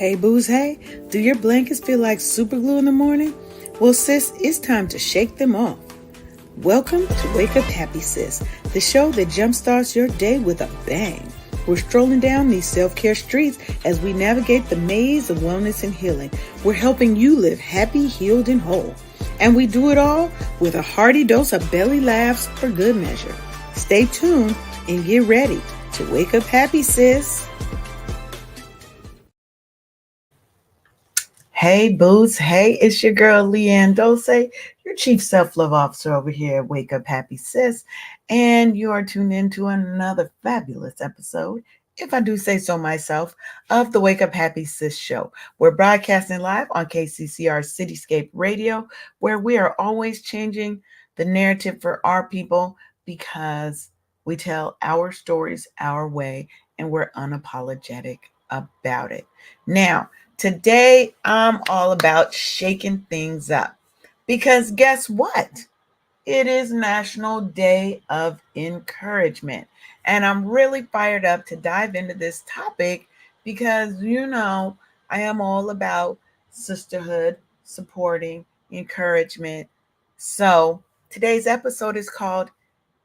Hey booze, hey, do your blankets feel like super glue in the morning? Well sis, it's time to shake them off. Welcome to Wake Up Happy Sis, the show that jumpstarts your day with a bang. We're strolling down these self-care streets as we navigate the maze of wellness and healing. We're helping you live happy, healed, and whole. And we do it all with a hearty dose of belly laughs for good measure. Stay tuned and get ready to wake up happy, sis. Hey, Boots. Hey, it's your girl, Leanne Dose, your Chief Self-Love Officer over here at Wake Up Happy Sis. And you are tuned into another fabulous episode, if I do say so myself, of the Wake Up Happy Sis show. We're broadcasting live on KCCR Cityscape Radio, where we are always changing the narrative for our people because we tell our stories our way and we're unapologetic about it. Now, today, I'm all about shaking things up because guess what? It is National Day of Encouragement. And I'm really fired up to dive into this topic because, I am all about sisterhood, supporting, encouragement. So today's episode is called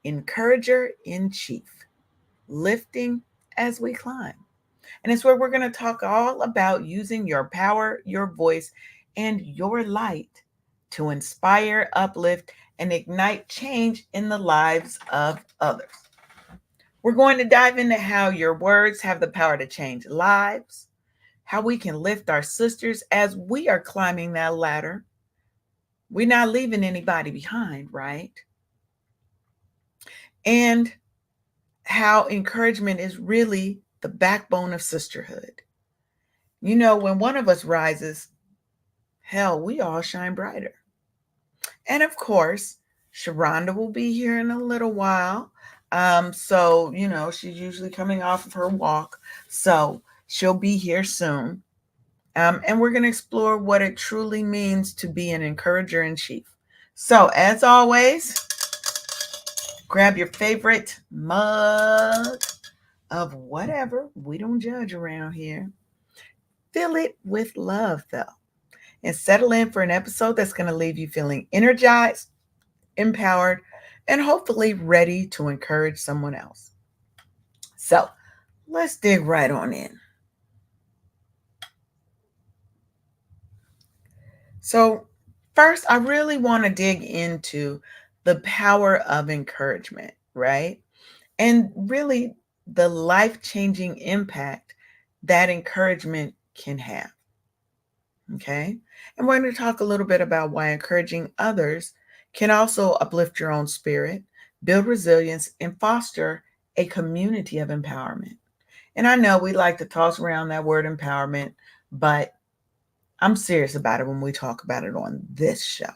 Encourager in Chief, Lifting as We Climb. And it's where we're going to talk all about using your power, your voice, and your light to inspire, uplift, and ignite change in the lives of others. We're going to dive into how your words have the power to change lives, how we can lift our sisters as we are climbing that ladder. We're not leaving anybody behind, right? And how encouragement is really the backbone of sisterhood. When one of us rises, hell, we all shine brighter. And of course, Sharonda will be here in a little while. She's usually coming off of her walk. So she'll be here soon. And we're going to explore what it truly means to be an encourager in chief. So as always, grab your favorite mug of whatever. We don't judge around here. Fill it with love, though, and settle in for an episode that's going to leave you feeling energized, empowered, and hopefully ready to encourage someone else. So let's dig right on in. So first, I really want to dig into the power of encouragement, right? And really the life-changing impact that encouragement can have. Okay. And we're going to talk a little bit about why encouraging others can also uplift your own spirit, build resilience, and foster a community of empowerment. And I know we like to toss around that word empowerment, but I'm serious about it when we talk about it on this show.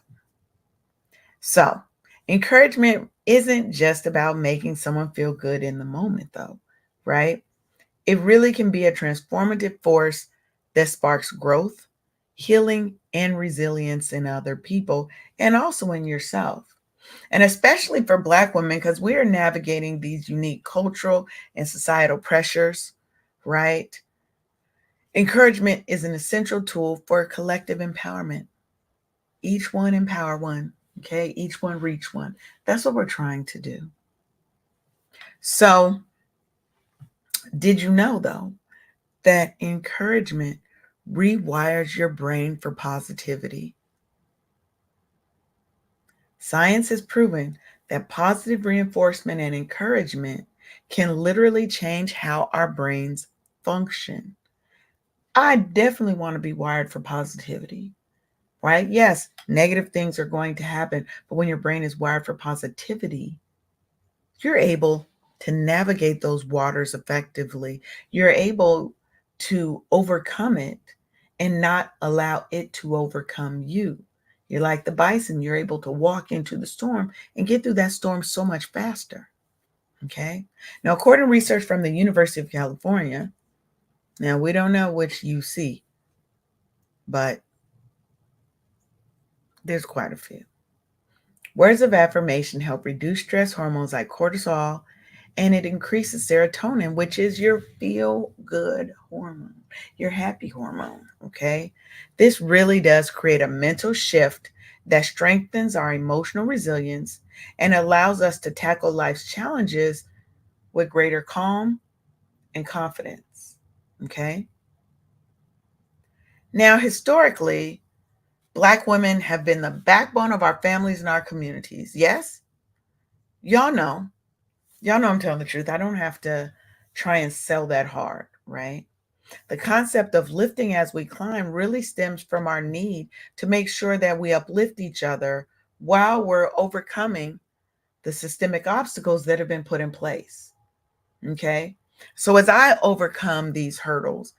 So, encouragement isn't just about making someone feel good in the moment, though, right? It really can be a transformative force that sparks growth, healing, and resilience in other people and also in yourself. And especially for Black women, because we are navigating these unique cultural and societal pressures, right? Encouragement is an essential tool for collective empowerment. Each one empower one, okay? Each one reach one. That's what we're trying to do. So, did you know, though, that encouragement rewires your brain for positivity? Science has proven that positive reinforcement and encouragement can literally change how our brains function. I definitely want to be wired for positivity, right? Yes, negative things are going to happen, but when your brain is wired for positivity, you're able to navigate those waters effectively. You're able to overcome it and not allow it to overcome you. You're like the bison, you're able to walk into the storm and get through that storm so much faster. Okay. Now, according to research from the University of California, now we don't know which UC, but there's quite a few. Words of affirmation help reduce stress hormones like cortisol, and it increases serotonin, which is your feel-good hormone. your happy hormone. Okay. This really does create a mental shift that strengthens our emotional resilience and allows us to tackle life's challenges with greater calm and confidence. Okay. Now, historically, Black women have been the backbone of our families and our communities. Yes, y'all know. Y'all know I'm telling the truth. I don't have to try and sell that hard, right? The concept of lifting as we climb really stems from our need to make sure that we uplift each other while we're overcoming the systemic obstacles that have been put in place. Okay. So, as I overcome these hurdles,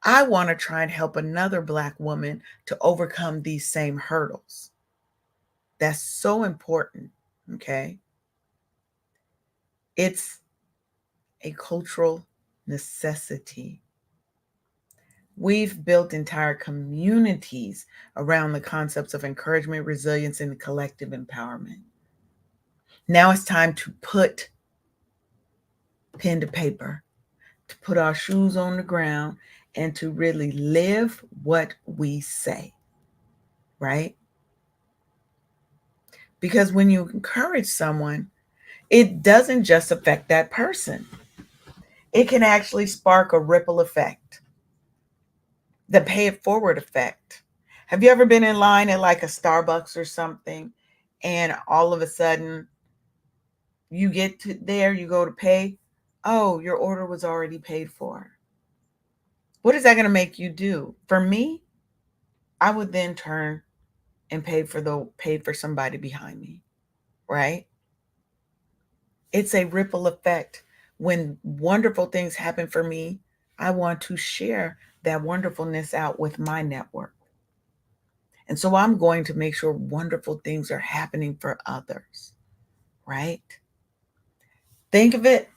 I want to try and help another Black woman to overcome these same hurdles. That's so important. Okay. It's a cultural necessity. We've built entire communities around the concepts of encouragement, resilience, and collective empowerment. Now it's time to put pen to paper, to put our shoes on the ground, and to really live what we say, right? Because when you encourage someone, it doesn't just affect that person, it can actually spark a ripple effect, the pay it forward effect. Have you ever been in line at like a Starbucks or something, and all of a sudden you get to there, you go to pay? Oh, your order was already paid for. What is that going to make you do? For me, I would then turn and pay for somebody behind me, right? It's a ripple effect. When wonderful things happen for me, I want to share that wonderfulness out with my network. And so I'm going to make sure wonderful things are happening for others, right? Think of it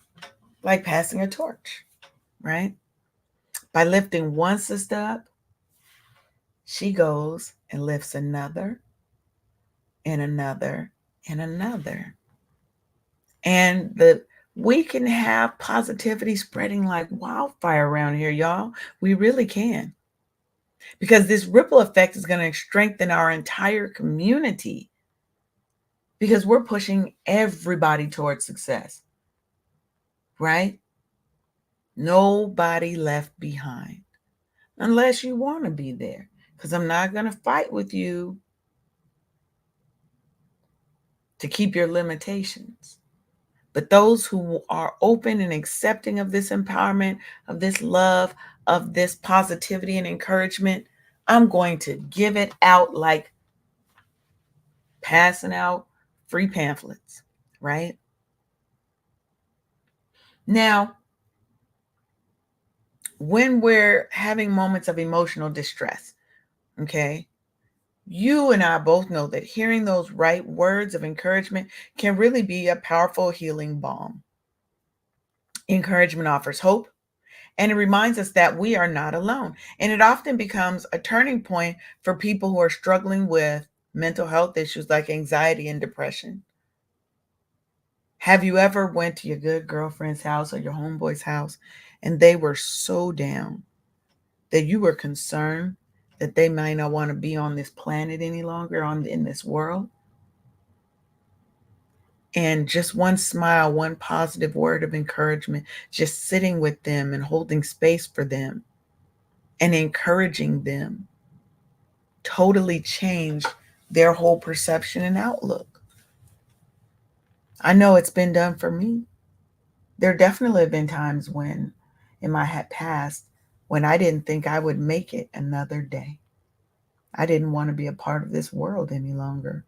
like passing a torch, right? By lifting one sister up, she goes and lifts another and another and another. And the we can have positivity spreading like wildfire around here, y'all. We really can. Because this ripple effect is going to strengthen our entire community because we're pushing everybody towards success, right? Nobody left behind unless you want to be there. Because I'm not going to fight with you to keep your limitations. But those who are open and accepting of this empowerment, of this love, of this positivity and encouragement, I'm going to give it out like passing out free pamphlets, right? Now, when we're having moments of emotional distress, okay, you and I both know that hearing those right words of encouragement can really be a powerful healing balm. Encouragement offers hope, and it reminds us that we are not alone. And it often becomes a turning point for people who are struggling with mental health issues like anxiety and depression. Have you ever went to your good girlfriend's house or your homeboy's house and they were so down that you were concerned that they might not want to be on this planet any longer on in this world? And just one smile, one positive word of encouragement, just sitting with them and holding space for them and encouraging them totally changed their whole perception and outlook. I know it's been done for me. There definitely have been times when, in my past, when I didn't think I would make it another day. I didn't want to be a part of this world any longer.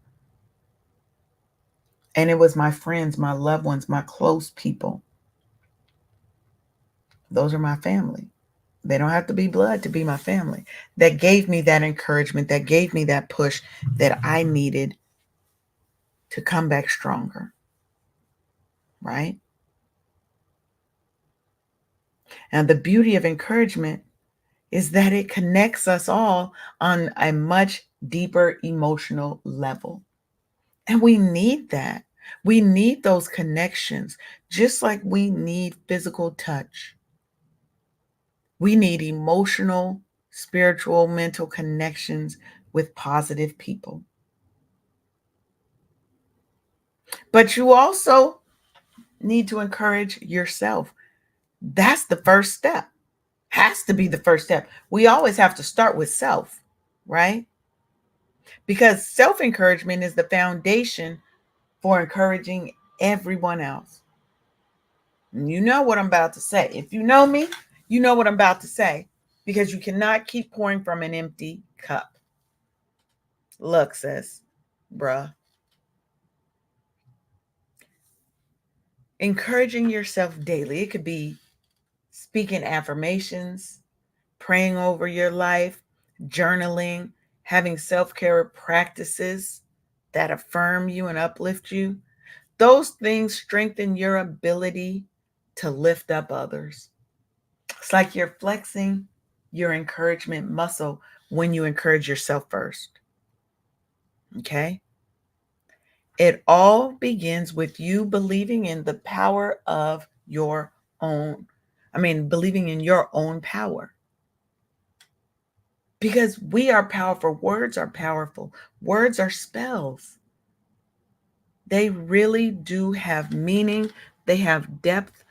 And it was my friends, my loved ones, my close people. Those are my family. They don't have to be blood to be my family. That gave me that encouragement, that gave me that push that I needed to come back stronger, right? And the beauty of encouragement is that it connects us all on a much deeper emotional level. And we need that. We need those connections, just like we need physical touch. We need emotional, spiritual, mental connections with positive people. But you also need to encourage yourself. That's the first step. Has to be the first step. We always have to start with self, right? Because self encouragement is the foundation for encouraging everyone else. And you know what I'm about to say. If you know me, you know what I'm about to say because you cannot keep pouring from an empty cup. Look, sis, bruh, encouraging yourself daily. It could be speaking affirmations, praying over your life, journaling, having self care practices that affirm you and uplift you. Those things strengthen your ability to lift up others. It's like you're flexing your encouragement muscle when you encourage yourself first. Okay? It all begins with you believing in the power of your own, believing in your own power. Because we are powerful. Words are powerful. Words are spells. They really do have meaning, they have depth,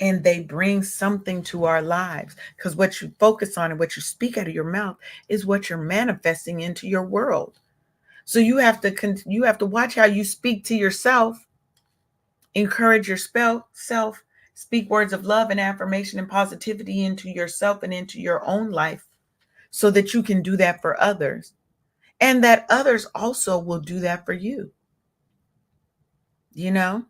and they bring something to our lives. Because what you focus on and what you speak out of your mouth is what you're manifesting into your world. So you have to watch how you speak to yourself, encourage yourself, speak words of love and affirmation and positivity into yourself and into your own life so that you can do that for others and that others also will do that for you. You know?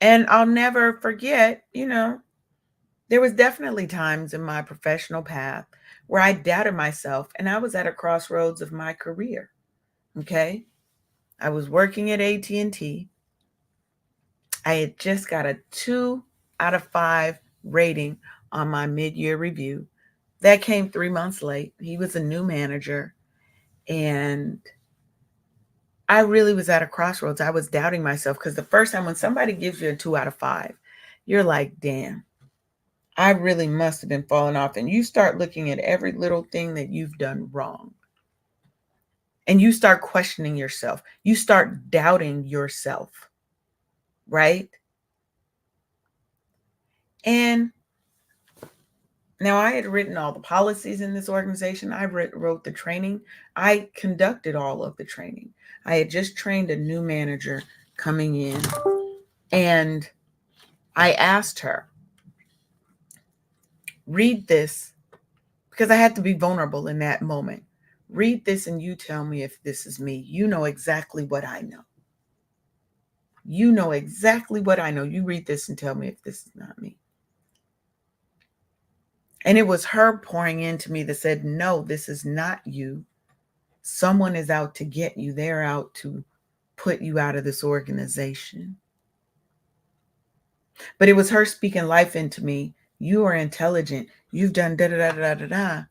And I'll never forget, there was definitely times in my professional path where I doubted myself and I was at a crossroads of my career. Okay? I was working at AT&T. I had just got a 2 out of 5 rating on my mid-year review. That came 3 months late. He was a new manager and I really was at a crossroads. I was doubting myself because the first time when somebody gives you a 2 out of 5, you're like, damn, I really must have been falling off. And you start looking at every little thing that you've done wrong. And you start questioning yourself. You start doubting yourself, right? And now I had written all the policies in this organization. I wrote the training. I conducted all of the training. I had just trained a new manager coming in. And I asked her, read this, because I had to be vulnerable in that moment. Read this and you tell me if this is me. You know exactly what I know. You know exactly what I know. You read this and tell me if this is not me. And it was her pouring into me that said, no, this is not you. Someone is out to get you. They're out to put you out of this organization. But it was her speaking life into me. You are intelligent. You've done da da da da da da.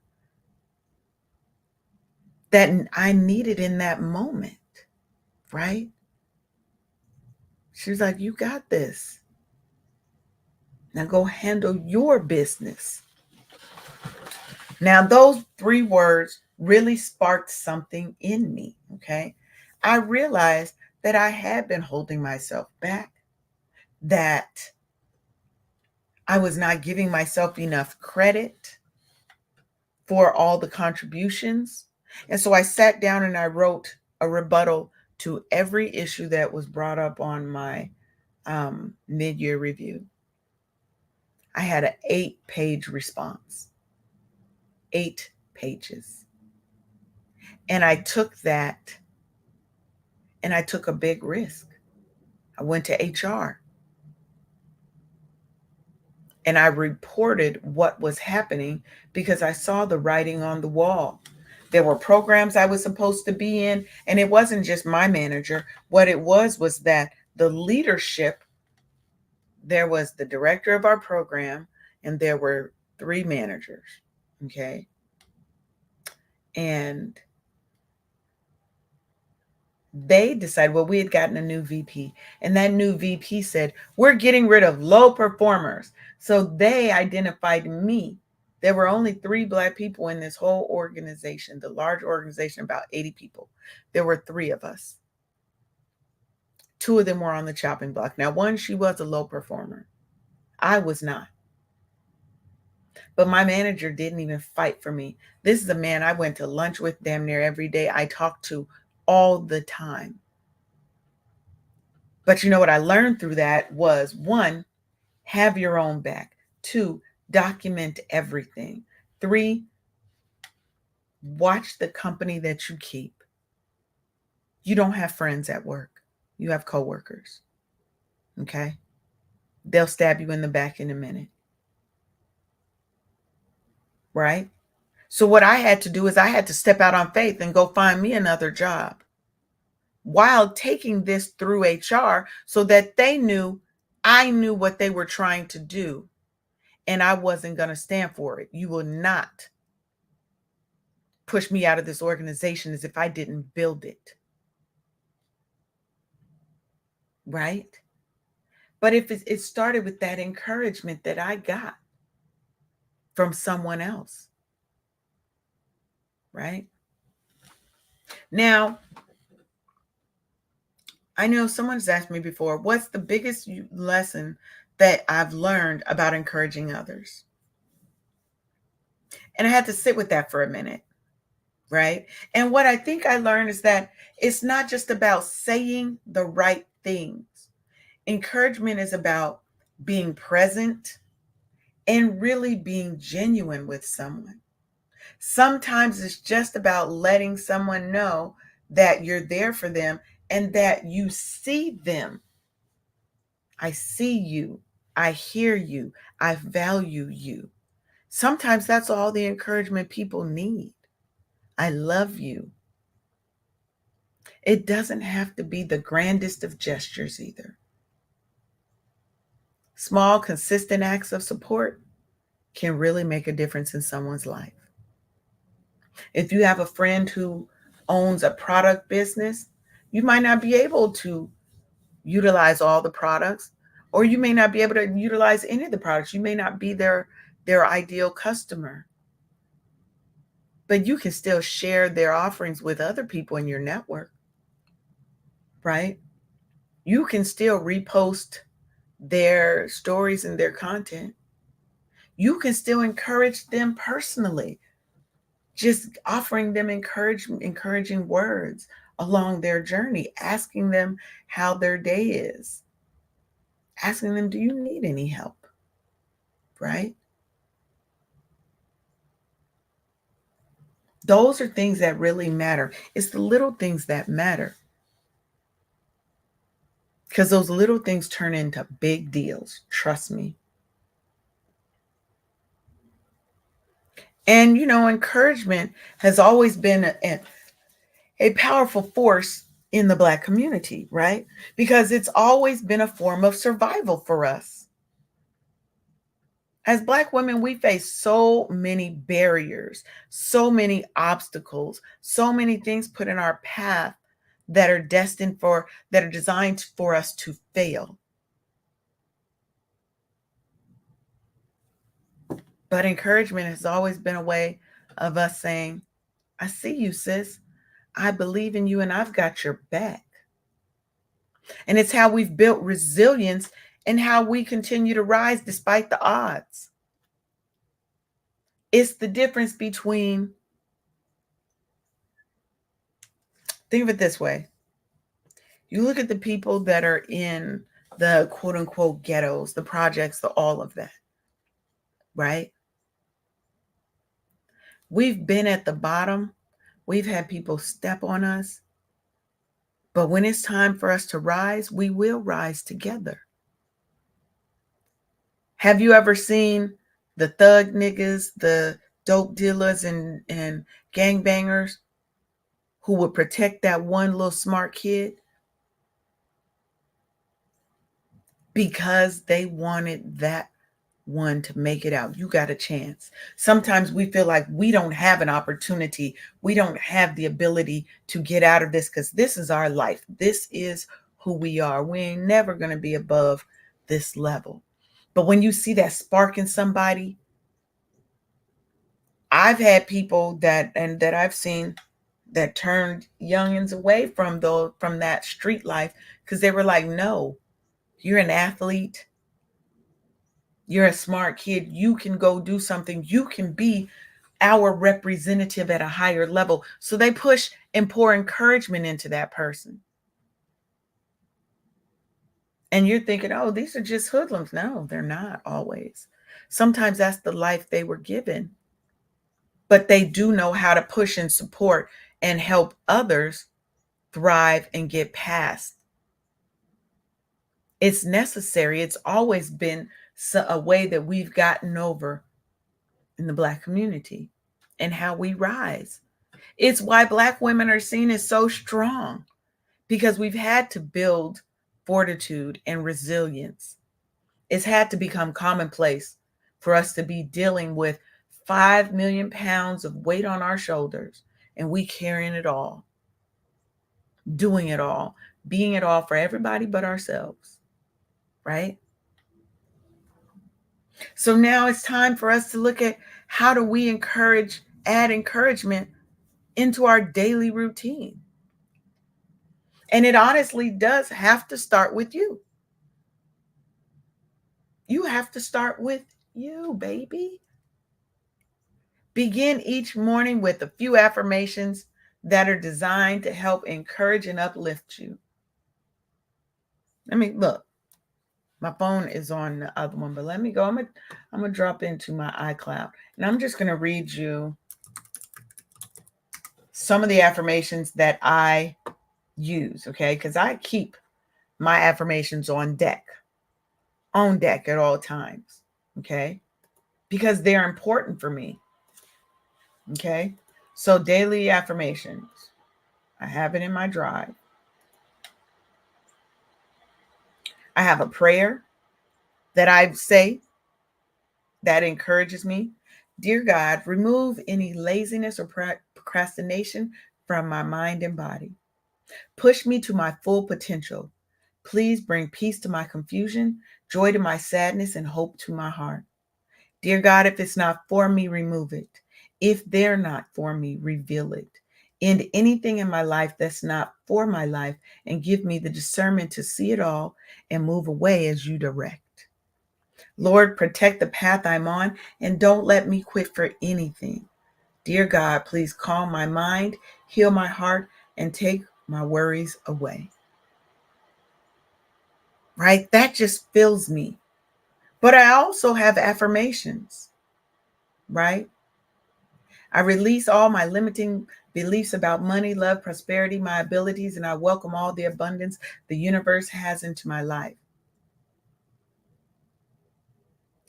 That I needed in that moment, right? She was like, you got this. Now go handle your business. Now, those 3 words really sparked something in me, okay? I realized that I had been holding myself back, that I was not giving myself enough credit for all the contributions. And so I sat down and I wrote a rebuttal to every issue that was brought up on my mid-year review. I had an 8-page response, 8 pages. And I took that and I took a big risk. I went to HR and I reported what was happening because I saw the writing on the wall. There were programs I was supposed to be in, and it wasn't just my manager. What it was that the leadership, there was the director of our program, and there were 3 managers. Okay. And They decided, well, we had gotten a new VP, and that new VP said, we're getting rid of low performers. So they identified me. There were only 3 Black people in this whole organization, the large organization, about 80 people. There were 3 of us. 2 of them were on the chopping block. Now, one, she was a low performer. I was not. But my manager didn't even fight for me. This is a man I went to lunch with damn near every day. I talked to all the time. But you know what I learned through that was, 1, have your own back. 2, document everything. 3, watch the company that you keep. You don't have friends at work. You have coworkers. Okay? They'll stab you in the back in a minute. Right? So what I had to do is I had to step out on faith and go find me another job while taking this through HR so that they knew I knew what they were trying to do and I wasn't going to stand for it. You will not push me out of this organization as if I didn't build it. Right? But if it started with that encouragement that I got from someone else. Right? Now, I know someone's asked me before, what's the biggest lesson that I've learned about encouraging others? And I had to sit with that for a minute, right? And what I think I learned is that it's not just about saying the right things. Encouragement is about being present and really being genuine with someone. Sometimes it's just about letting someone know that you're there for them and that you see them. I see you. I hear you. I value you. Sometimes that's all the encouragement people need. I love you. It doesn't have to be the grandest of gestures either. Small, consistent acts of support can really make a difference in someone's life. If you have a friend who owns a product business, you might not be able to utilize all the products, or you may not be able to utilize any of the products. You may not be their ideal customer. But you can still share their offerings with other people in your network, right? You can still repost their stories and their content. You can still encourage them personally, just offering them encouraging words along their journey, asking them how their day is, asking them, do you need any help? Right? Those are things that really matter. It's the little things that matter. Because those little things turn into big deals. Trust me. And, encouragement has always been a powerful force in the Black community, right? Because it's always been a form of survival for us. As Black women, we face so many barriers, so many obstacles, so many things put in our path that are that are designed for us to fail. But encouragement has always been a way of us saying, I see you, sis. I believe in you and I've got your back. And it's how we've built resilience and how we continue to rise despite the odds. It's the difference between, think of it this way. You look at the people that are in the quote unquote ghettos, the projects, all of that, right? We've been at the bottom. We've had people step on us. But when it's time for us to rise, we will rise together. Have you ever seen the thug niggas, the dope dealers and gangbangers who would protect that one little smart kid because they wanted that one to make it out. You got a chance. Sometimes we feel like we don't have an opportunity. We don't have the ability to get out of this because this is our life. This is who we are. We ain't never going to be above this level. But when you see that spark in somebody, I've had people that I've seen that turned youngins away from that street life because they were like, no, you're an athlete. You're a smart kid. You can go do something. You can be our representative at a higher level. So they push and pour encouragement into that person. And you're thinking, oh, these are just hoodlums. No, they're not always. Sometimes that's the life they were given. But they do know how to push and support and help others thrive and get past. It's necessary. It's always been a way that we've gotten over in the Black community and how we rise. It's why Black women are seen as so strong because we've had to build fortitude and resilience. It's had to become commonplace for us to be dealing with 5 million pounds of weight on our shoulders and we carrying it all, doing it all, being it all for everybody but ourselves, right? So now it's time for us to look at how do we add encouragement into our daily routine. And it honestly does have to start with you. You have to start with you, baby. Begin each morning with a few affirmations that are designed to help encourage and uplift you. Let me look. My phone is on the other one, but let me go. I'm gonna drop into my iCloud and I'm just gonna read you some of the affirmations that I use, okay? Because I keep my affirmations on deck at all times, okay? Because they're important for me, okay? So, daily affirmations, I have it in my drive. I have a prayer that I say that encourages me. Dear God, remove any laziness or procrastination from my mind and body. Push me to my full potential. Please bring peace to my confusion, joy to my sadness, and hope to my heart. Dear God, if it's not for me, remove it. If they're not for me, reveal it. End anything in my life that's not for my life and give me the discernment to see it all and move away as you direct. Lord, protect the path I'm on and don't let me quit for anything. Dear God, please calm my mind, heal my heart, and take my worries away. Right? That just fills me. But I also have affirmations, right? I release all my limiting beliefs about money, love, prosperity, my abilities, and I welcome all the abundance the universe has into my life.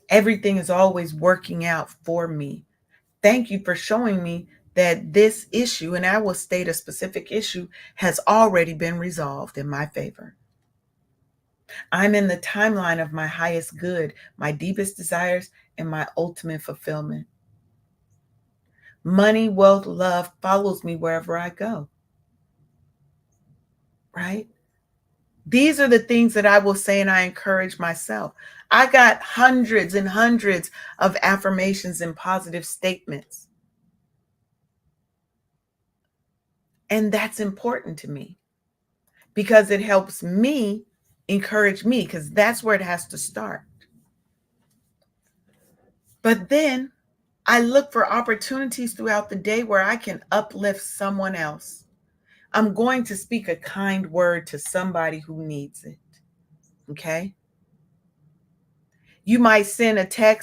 Everything is always working out for me. Thank you for showing me that this issue, and I will state a specific issue, has already been resolved in my favor. I'm in the timeline of my highest good, my deepest desires, and my ultimate fulfillment. Money, wealth, love follows me wherever I go. Right? These are the things that I will say and I encourage myself. I got hundreds and hundreds of affirmations and positive statements. And that's important to me because it helps me encourage me because that's where it has to start. But then I look for opportunities throughout the day where I can uplift someone else. I'm going to speak a kind word to somebody who needs it. Okay? You might send a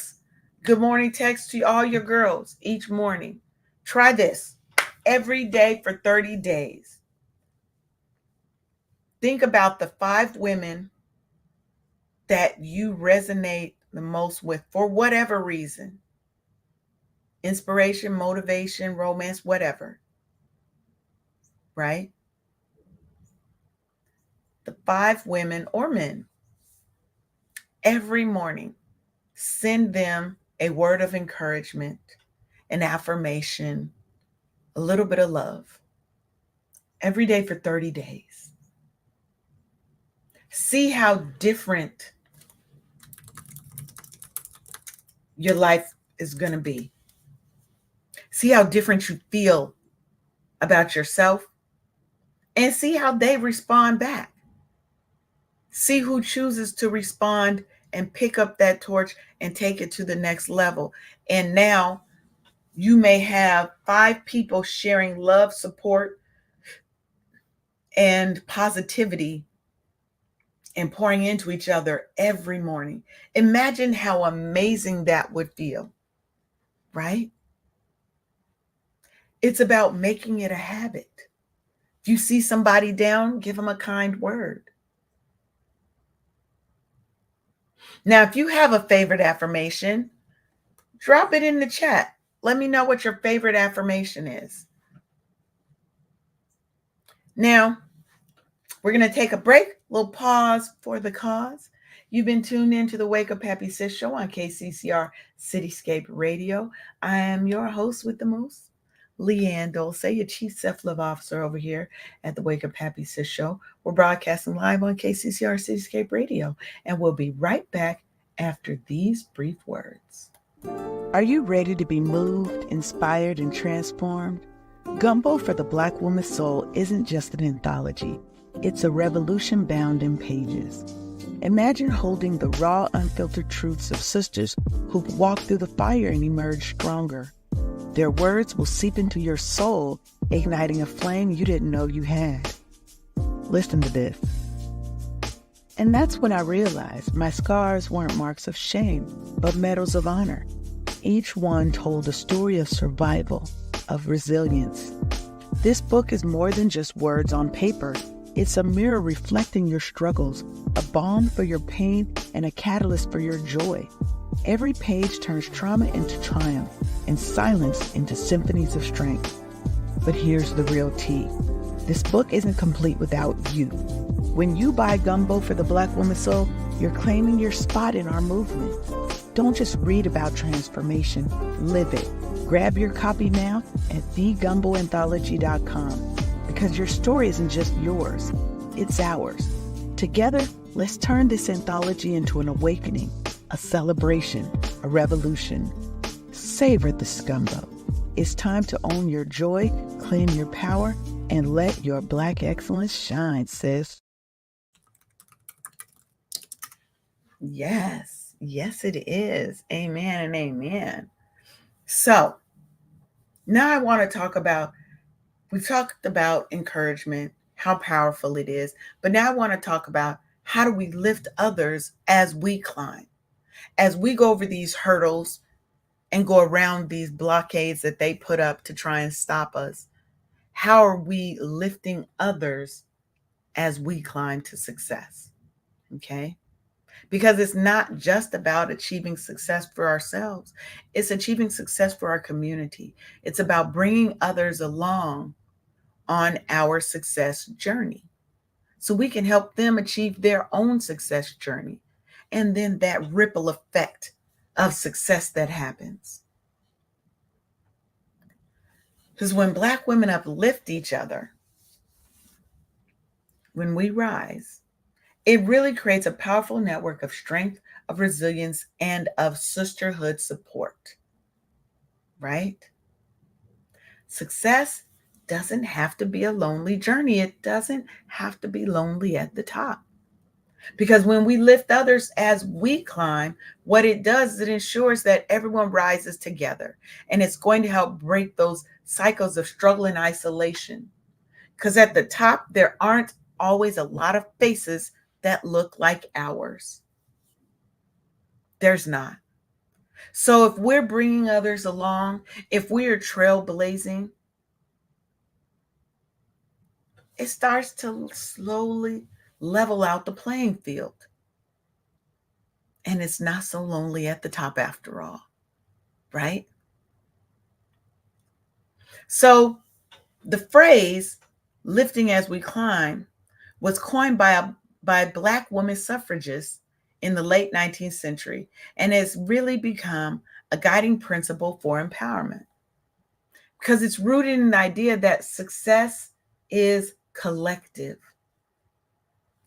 good morning text to all your girls each morning. Try this every day for 30 days. Think about the 5 women that you resonate the most with for whatever reason. Inspiration, motivation, romance, whatever. Right? The 5 women or men every morning. Send them a word of encouragement, an affirmation, a little bit of love every day for 30 days. See how different your life is going to be. See how different you feel about yourself and see how they respond back. See who chooses to respond and pick up that torch and take it to the next level. And now you may have 5 people sharing love, support, and positivity and pouring into each other every morning. Imagine how amazing that would feel, right? It's about making it a habit. If you see somebody down, give them a kind word. Now, if you have a favorite affirmation, drop it in the chat. Let me know what your favorite affirmation is. Now, we're going to take a break, a little pause for the cause. You've been tuned in to the Wake Up Happy Sis show on KCCR Cityscape Radio. I am your host with the most, Leanne Dulce, your Chief Self-Love Officer over here at the Wake Up Happy Sis show. We're broadcasting live on KCCR Cityscape Radio, and we'll be right back after these brief words. Are you ready to be moved, inspired, and transformed? Gumbo for the Black Woman's Soul isn't just an anthology. It's a revolution bound in pages. Imagine holding the raw, unfiltered truths of sisters who've walked through the fire and emerged stronger. Their words will seep into your soul, igniting a flame you didn't know you had. Listen to this. And that's when I realized my scars weren't marks of shame, but medals of honor. Each one told a story of survival, of resilience. This book is more than just words on paper. It's a mirror reflecting your struggles, a balm for your pain, and a catalyst for your joy. Every page turns trauma into triumph and silence into symphonies of strength. But here's the real tea. This book isn't complete without you. When you buy Gumbo for the Black Woman's Soul, you're claiming your spot in our movement. Don't just read about transformation, live it. Grab your copy now at thegumboanthology.com because your story isn't just yours, it's ours. Together, let's turn this anthology into an awakening, a celebration, a revolution. Savor the Gumbo. It's time to own your joy, claim your power, and let your Black excellence shine, sis. Yes. Yes, it is. Amen and amen. So now I want to talk about, we've talked about encouragement, how powerful it is, but now I want to talk about how do we lift others as we climb, as we go over these hurdles and go around these blockades that they put up to try and stop us. How are we lifting others as we climb to success? Okay. Because it's not just about achieving success for ourselves. It's achieving success for our community. It's about bringing others along on our success journey so we can help them achieve their own success journey. And then that ripple effect of success that happens. Because when Black women uplift each other, when we rise, it really creates a powerful network of strength, of resilience, and of sisterhood support, right? Success doesn't have to be a lonely journey. It doesn't have to be lonely at the top. Because when we lift others as we climb, what it does is it ensures that everyone rises together. And it's going to help break those cycles of struggle and isolation. Because at the top, there aren't always a lot of faces that look like ours. There's not. So if we're bringing others along, if we are trailblazing, it starts to slowly level out the playing field. And it's not so lonely at the top after all, right? So the phrase lifting as we climb was coined by Black woman suffragist in the late 19th century and has really become a guiding principle for empowerment because it's rooted in the idea that success is collective.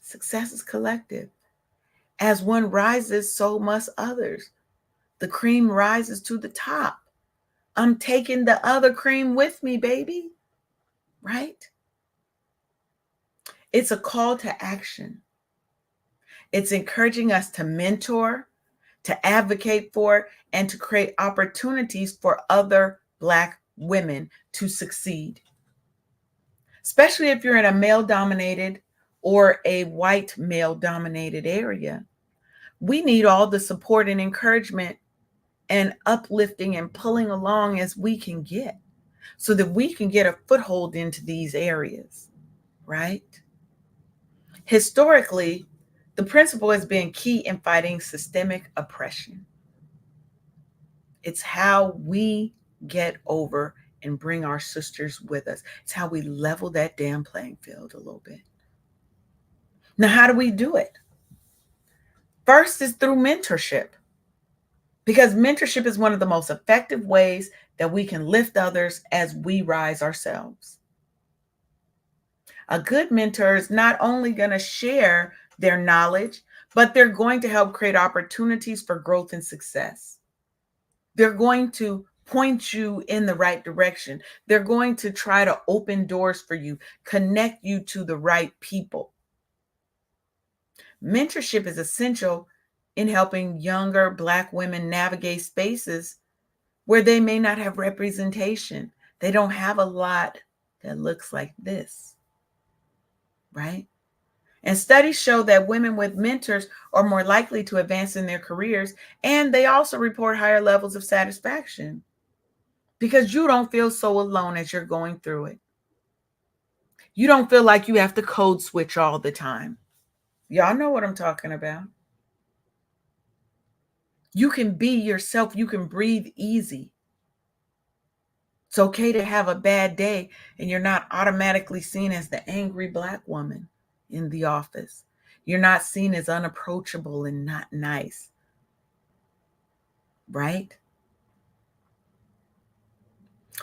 Success is collective. As one rises, so must others. The cream rises to the top. I'm taking the other cream with me, baby. Right? It's a call to action. It's encouraging us to mentor, to advocate for, and to create opportunities for other Black women to succeed. Especially if you're in a male dominated or a white male dominated area. We need all the support and encouragement and uplifting and pulling along as we can get so that we can get a foothold into these areas, right? Historically, the principle has been key in fighting systemic oppression. It's how we get over and bring our sisters with us. It's how we level that damn playing field a little bit. Now, how do we do it? First is through mentorship, because mentorship is one of the most effective ways that we can lift others as we rise ourselves. A good mentor is not only going to share their knowledge, but they're going to help create opportunities for growth and success. They're going to point you in the right direction. They're going to try to open doors for you, connect you to the right people. Mentorship is essential in helping younger Black women navigate spaces where they may not have representation. They don't have a lot that looks like this, right? And studies show that women with mentors are more likely to advance in their careers, and they also report higher levels of satisfaction because you don't feel so alone as you're going through it. You don't feel like you have to code switch all the time. Y'all know what I'm talking about. You can be yourself. You can breathe easy. It's okay to have a bad day, and you're not automatically seen as the angry Black woman in the office. You're not seen as unapproachable and not nice, right?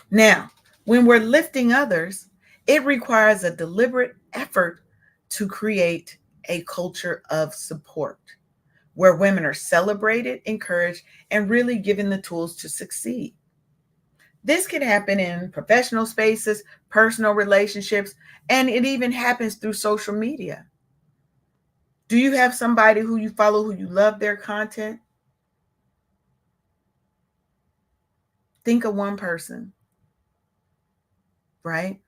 Now, when we're lifting others, it requires a deliberate effort to create a culture of support where women are celebrated, encouraged, and really given the tools to succeed. This can happen in professional spaces, personal relationships, and it even happens through social media. Do you have somebody who you follow who you love their content? Think of one person, right?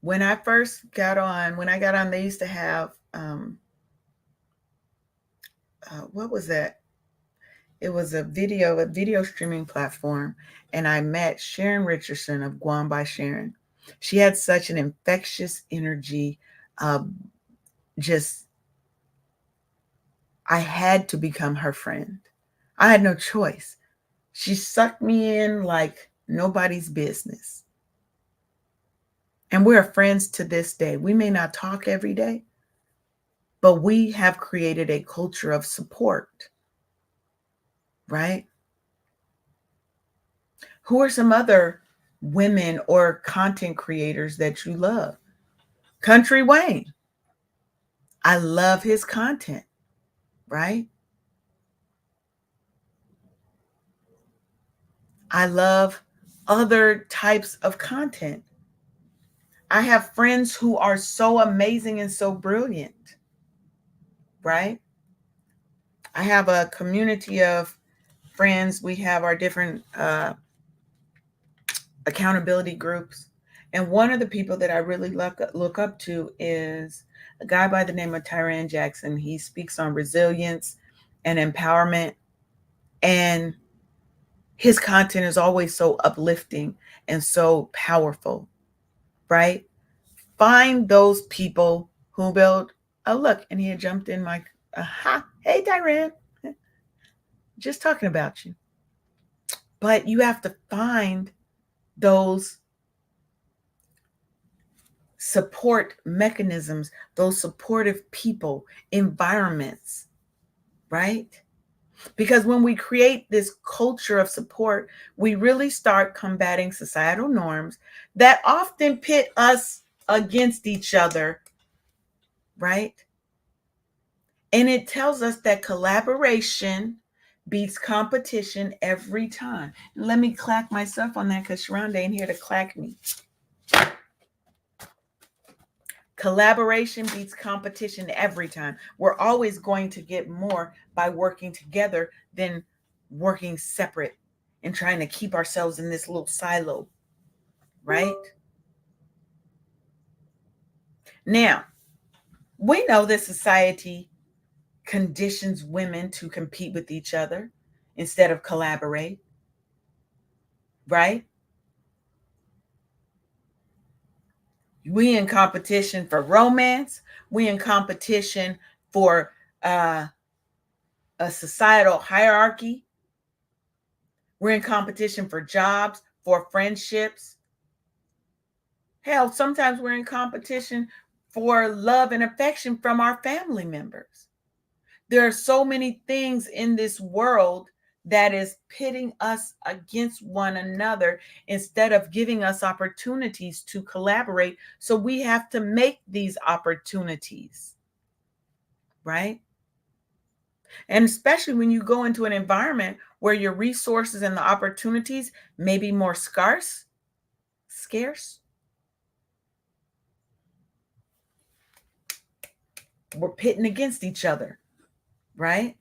When I got on, they used to have, what was that? It was a video streaming platform, and I met Sharon Richardson of Guam by Sharon. She had such an infectious energy. Just, I had to become her friend. I had no choice. She sucked me in like nobody's business. And we're friends to this day. We may not talk every day, but we have created a culture of support, right? Who are some other women or content creators that you love? Country Wayne. I love his content, right? I love other types of content. I have friends who are so amazing and so brilliant, right? I have a community of friends. We have our different accountability groups. And one of the people that I really look up to is a guy by the name of Tyran Jackson. He speaks on resilience and empowerment. And his content is always so uplifting and so powerful, right? Find those people who build, oh, look, and he had jumped in my, aha, hey, Tyran, just talking about you. But you have to find those support mechanisms, those supportive people, environments, right? Because when we create this culture of support, we really start combating societal norms that often pit us against each other, right? And it tells us that collaboration beats competition every time. Let me clack myself on that because Sharonda ain't here to clack me. Collaboration beats competition every time. We're always going to get more by working together than working separate and trying to keep ourselves in this little silo, right? Now, we know that society conditions women to compete with each other instead of collaborate, right? We in competition for romance. We in competition for uh, a societal hierarchy. We're in competition for jobs, for friendships. Hell, sometimes we're in competition for love and affection from our family members. There are so many things in this world that is pitting us against one another instead of giving us opportunities to collaborate. So we have to make these opportunities, right? And especially when you go into an environment where your resources and the opportunities may be more scarce, we're pitting against each other, right?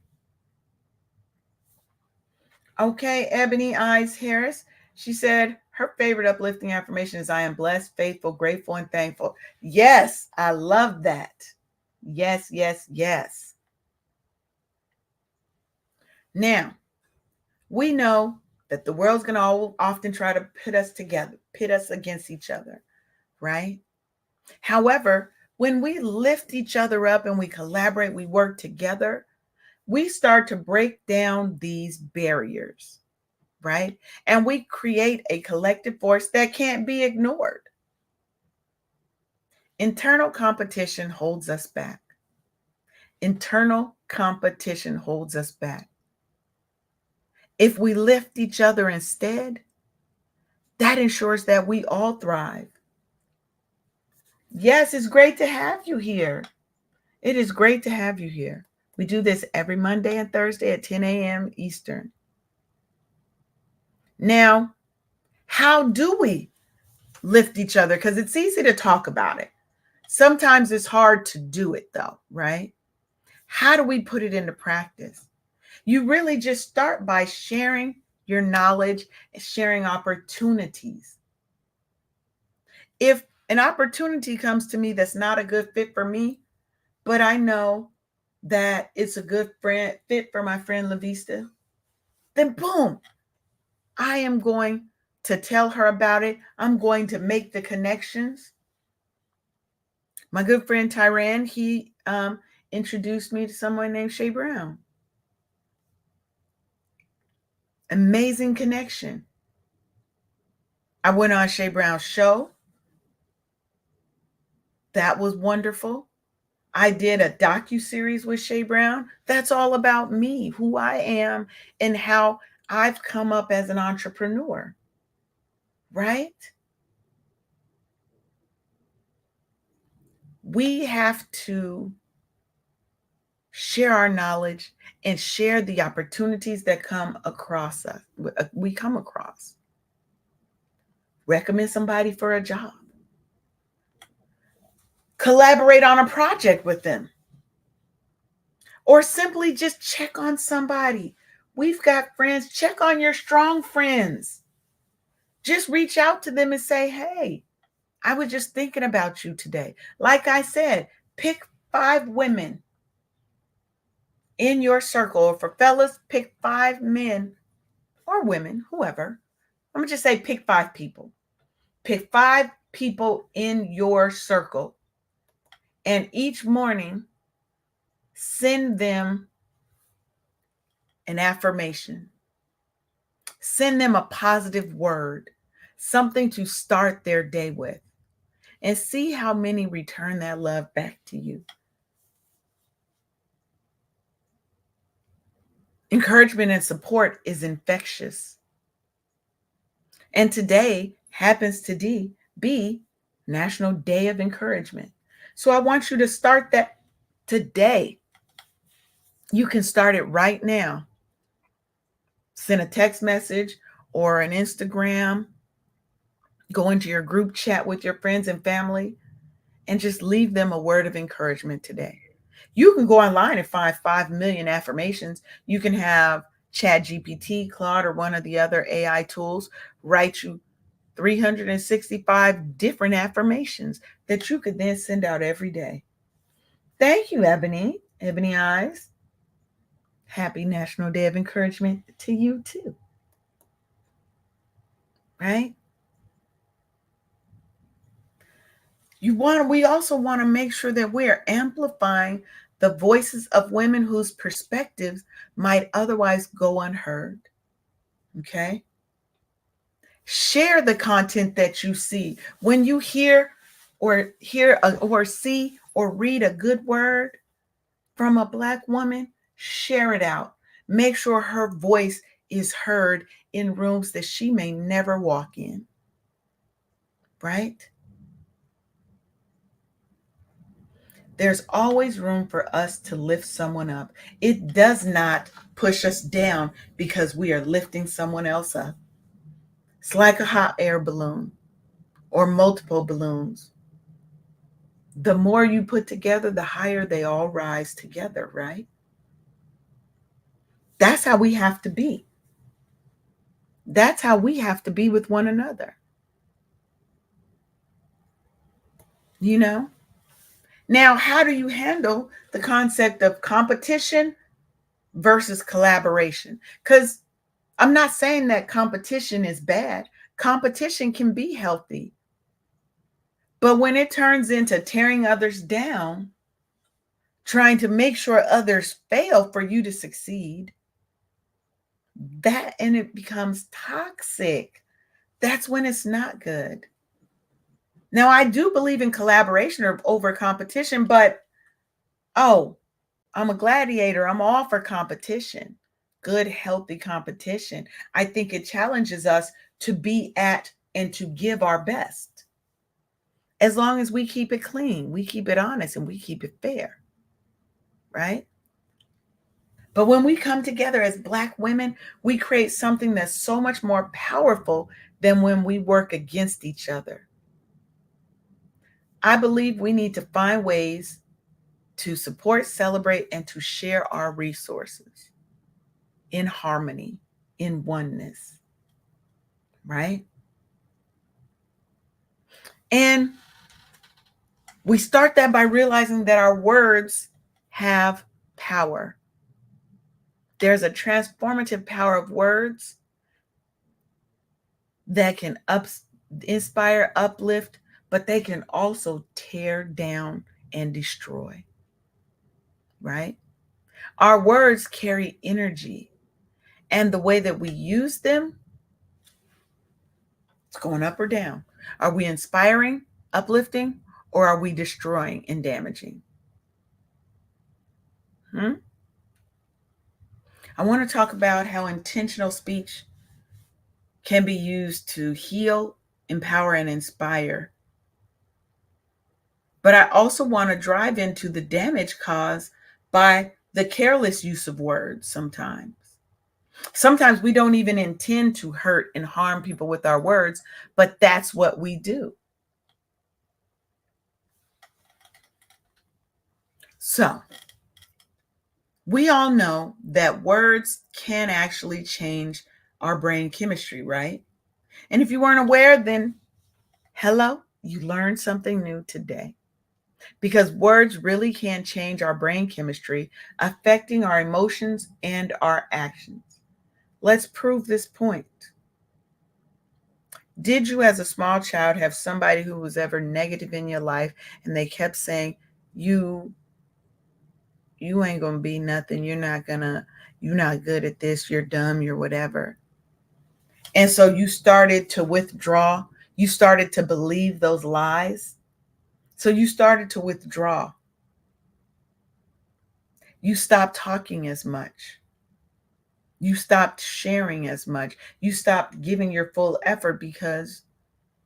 Okay, Ebony Eyes Harris. She said her favorite uplifting affirmation is I am blessed, faithful, grateful, and thankful. Yes, I love that. Yes, yes, yes. Now, we know that the world's going to often try to pit us together, pit us against each other, right? However, when we lift each other up and we collaborate, we work together, we start to break down these barriers, right? And we create a collective force that can't be ignored. Internal competition holds us back. Internal competition holds us back. If we lift each other instead, that ensures that we all thrive. Yes, it's great to have you here. It is great to have you here. We do this every Monday and Thursday at 10 a.m. Eastern. Now, how do we lift each other? Because it's easy to talk about it. Sometimes it's hard to do it, though, right? How do we put it into practice? You really just start by sharing your knowledge and sharing opportunities. If an opportunity comes to me that's not a good fit for me, but I know that it's a good fit for my friend LaVista, then boom, I am going to tell her about it. I'm going to make the connections. My good friend Tyran, he introduced me to someone named Shay Brown. Amazing connection. I went on Shay Brown's show. That was wonderful. I did a docu-series with Shay Brown. That's all about me, who I am, and how I've come up as an entrepreneur, right? We have to share our knowledge and share the opportunities that come across us. We come across. Recommend somebody for a job. Collaborate on a project with them. Or simply just check on somebody. We've got friends. Check on your strong friends. Just reach out to them and say, hey, I was just thinking about you today. Like I said, pick 5 women in your circle. Or for fellas, pick 5 men or women, whoever. I'm going to just say pick 5 people. Pick 5 people in your circle. And each morning, send them an affirmation. Send them a positive word, something to start their day with. and see how many return that love back to you. Encouragement and support is infectious. And today happens to be National Day of Encouragement. So I want you to start that today. You can start it right now. Send a text message or an Instagram, go into your group chat with your friends and family, and just leave them a word of encouragement today. You can go online and find 5 million affirmations. You can have ChatGPT, Claude, or one of the other AI tools write you 365 different affirmations that you could then send out every day. Thank you, Ebony Eyes. Happy National Day of Encouragement to you too. Right? We also want to make sure that we are amplifying the voices of women whose perspectives might otherwise go unheard. Okay? Share the content that you see. When you or see or read a good word from a Black woman, share it out. Make sure her voice is heard in rooms that she may never walk in. Right? There's always room for us to lift someone up. It does not push us down because we are lifting someone else up. It's like a hot air balloon or multiple balloons. The more you put together, the higher they all rise together, right? That's how we have to be. That's how we have to be with one another. You know? Now, how do you handle the concept of competition versus collaboration? Because I'm not saying that competition is bad. Competition can be healthy. But when it turns into tearing others down, trying to make sure others fail for you to succeed, and it becomes toxic. That's when it's not good. Now, I do believe in collaboration or over competition, but oh, I'm a gladiator. I'm all for competition, good, healthy competition. I think it challenges us to be at and to give our best. As long as we keep it clean, we keep it honest, and we keep it fair, right? But when we come together as Black women, we create something that's so much more powerful than when we work against each other. I believe we need to find ways to support, celebrate, and to share our resources in harmony, in oneness, right? And we start that by realizing that our words have power. There's a transformative power of words that can inspire, uplift, but they can also tear down and destroy, right? Our words carry energy, and the way that we use them, it's going up or down. Are we inspiring, uplifting, or are we destroying and damaging? I want to talk about how intentional speech can be used to heal, empower, and inspire. But I also want to drive into the damage caused by the careless use of words sometimes. Sometimes we don't even intend to hurt and harm people with our words, but that's what we do. So, we all know that words can actually change our brain chemistry, right? And if you weren't aware, then hello, you learned something new today. Because words really can change our brain chemistry, affecting our emotions and our actions. Let's prove this point. Did you, as a small child, have somebody who was ever negative in your life and they kept saying, you ain't gonna be nothing, you're not good at this, you're dumb, you're whatever. And so you started to withdraw, you started to believe those lies. So you started to withdraw. You stopped talking as much. You stopped sharing as much. You stopped giving your full effort because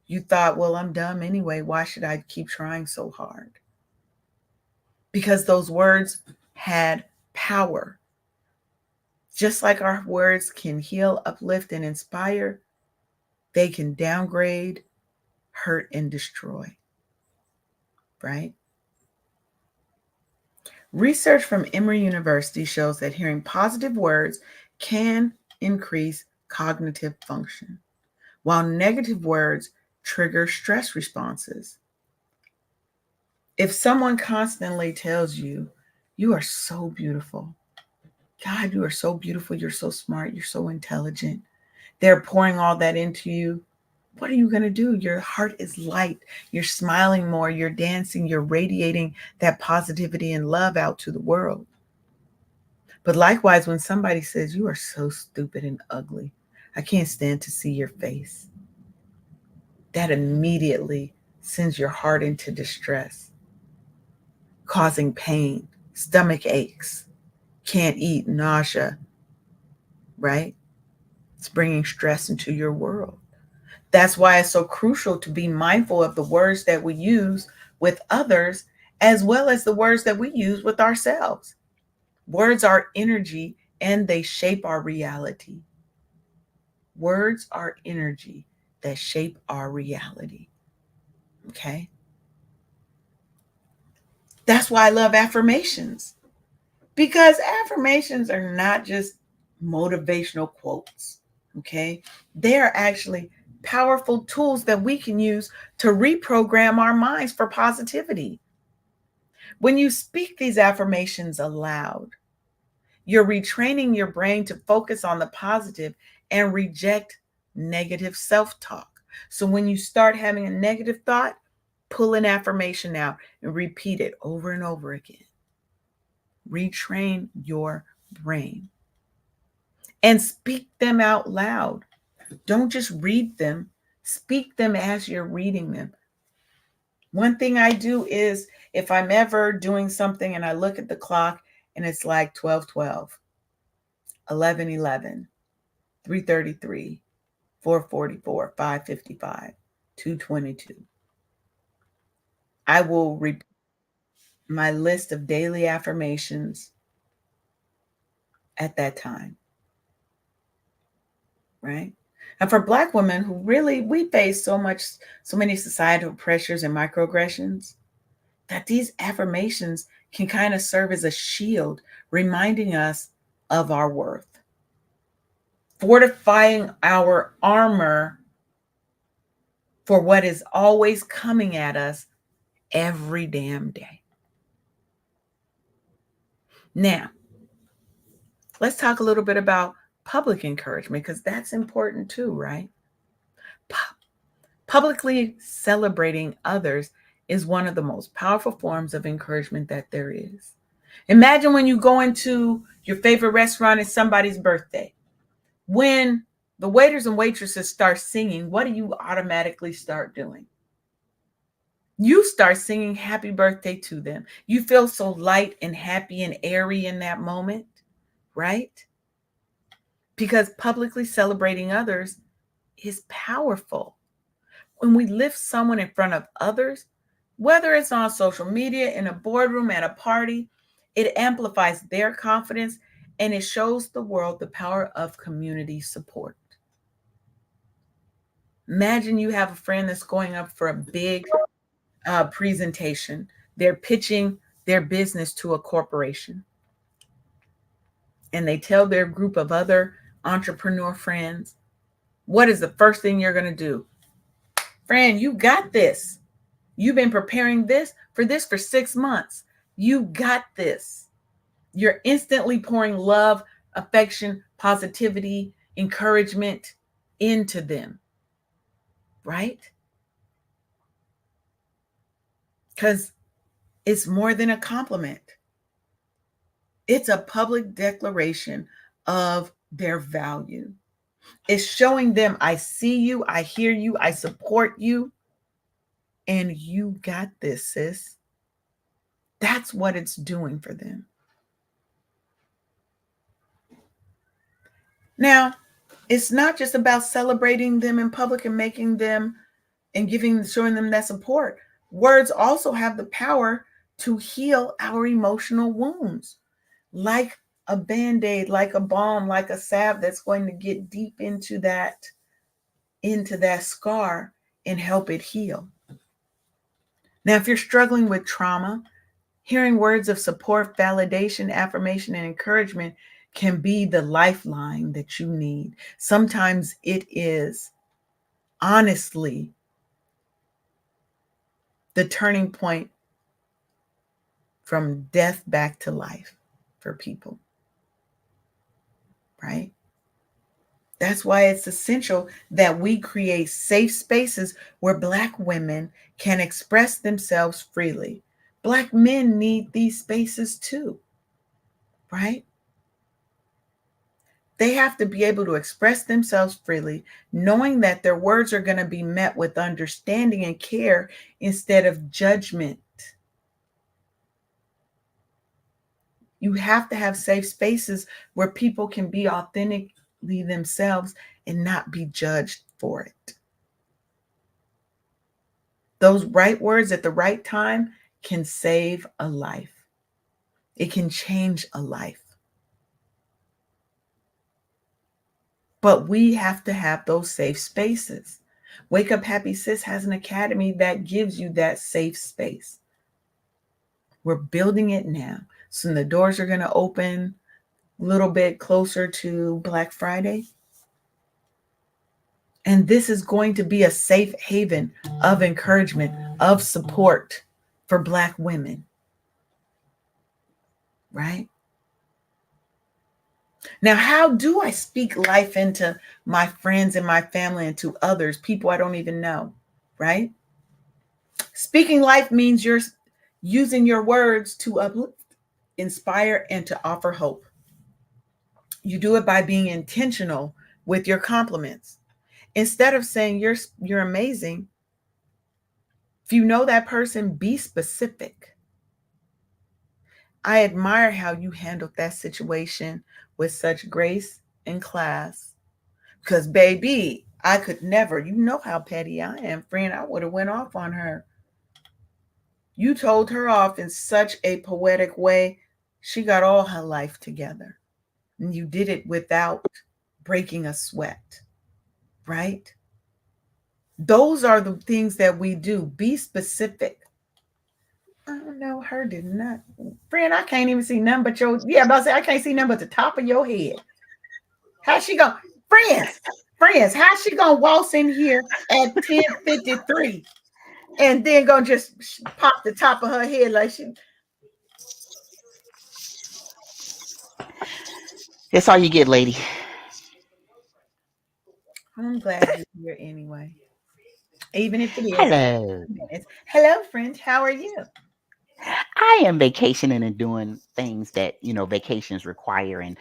you thought, well, I'm dumb anyway. Why should I keep trying so hard? Because those words had power. Just like our words can heal, uplift, and inspire, they can downgrade, hurt, and destroy, right? Research from Emory University shows that hearing positive words can increase cognitive function, while negative words trigger stress responses. If someone constantly tells you, you are so beautiful, God, you are so beautiful, you're so smart, you're so intelligent, they're pouring all that into you, what are you going to do? Your heart is light. You're smiling more. You're dancing. You're radiating that positivity and love out to the world. But likewise, when somebody says, you are so stupid and ugly, I can't stand to see your face, that immediately sends your heart into distress, causing pain, stomach aches, can't eat, nausea, right? It's bringing stress into your world. That's why it's so crucial to be mindful of the words that we use with others, as well as the words that we use with ourselves. Words are energy and they shape our reality. Words are energy that shape our reality. Okay? That's why I love affirmations, because affirmations are not just motivational quotes. Okay? They are actually powerful tools that we can use to reprogram our minds for positivity. When you speak these affirmations aloud, you're retraining your brain to focus on the positive and reject negative self talk. So when you start having a negative thought, pull an affirmation out and repeat it over and over again. Retrain your brain and speak them out loud. Don't just read them, speak them as you're reading them. One thing I do is if I'm ever doing something and I look at the clock and it's like 12:12, 11:11, 3:33, 4:44, 5:55, 2:22, I will repeat my list of daily affirmations at that time, right? And for Black women who really, we face so many societal pressures and microaggressions, that these affirmations can kind of serve as a shield, reminding us of our worth, fortifying our armor for what is always coming at us every damn day. Now, let's talk a little bit about public encouragement because that's important too, right? Publicly celebrating others is one of the most powerful forms of encouragement that there is. Imagine when you go into your favorite restaurant, it's somebody's birthday. When the waiters and waitresses start singing, what do you automatically start doing? You start singing happy birthday to them. You feel so light and happy and airy in that moment, right? Because publicly celebrating others is powerful. When we lift someone in front of others, whether it's on social media, in a boardroom, at a party, it amplifies their confidence and it shows the world the power of community support. Imagine you have a friend that's going up for a big presentation. They're pitching their business to a corporation. And they tell their group of other entrepreneur friends, what is the first thing you're going to do? Friend, you got this. You've been preparing this for 6 months. You got this. You're instantly pouring love, affection, positivity, encouragement into them, right? Because it's more than a compliment. It's a public declaration of their value. It's showing them, I see you, I hear you, I support you. and you got this, sis. That's what it's doing for them. Now, it's not just about celebrating them in public and making them and showing them that support. Words also have the power to heal our emotional wounds, like a band-aid, like a balm, like a salve that's going to get deep into that scar and help it heal. Now, if you're struggling with trauma, hearing words of support, validation, affirmation, and encouragement can be the lifeline that you need. Sometimes it is honestly the turning point from death back to life for people, right? That's why it's essential that we create safe spaces where Black women can express themselves freely. Black men need these spaces too, right? They have to be able to express themselves freely, knowing that their words are going to be met with understanding and care instead of judgment. You have to have safe spaces where people can be authentically themselves and not be judged for it. Those right words at the right time can save a life. It can change a life. But we have to have those safe spaces. Wake Up Happy Sis has an academy that gives you that safe space. We're building it now. So the doors are going to open a little bit closer to Black Friday. And this is going to be a safe haven of encouragement, of support for Black women, right? Now, how do I speak life into my friends and my family and to others, people I don't even know, right? Speaking life means you're using your words to uplift, inspire, and to offer hope. You do it by being intentional with your compliments. Instead of saying you're amazing, if you know that person, be specific. I admire how you handled that situation with such grace and class. Because baby, I could never. You know how petty I am, friend. I would have went off on her. You told her off in such a poetic way. She got all her life together. And you did it without breaking a sweat, right? Those are the things that we do. Be specific. I don't know, her did not. Friend, I can't even see nothing but your, yeah, about to say, I can't see nothing but the top of your head. How's she going? Friends, how's she going to waltz in here at 10:53 and then going to just pop the top of her head like she. That's all you get, lady. I'm glad you're here anyway, even if it is Hello. minutes. Hello, friend. How are you? I am vacationing and doing things that, vacations require and,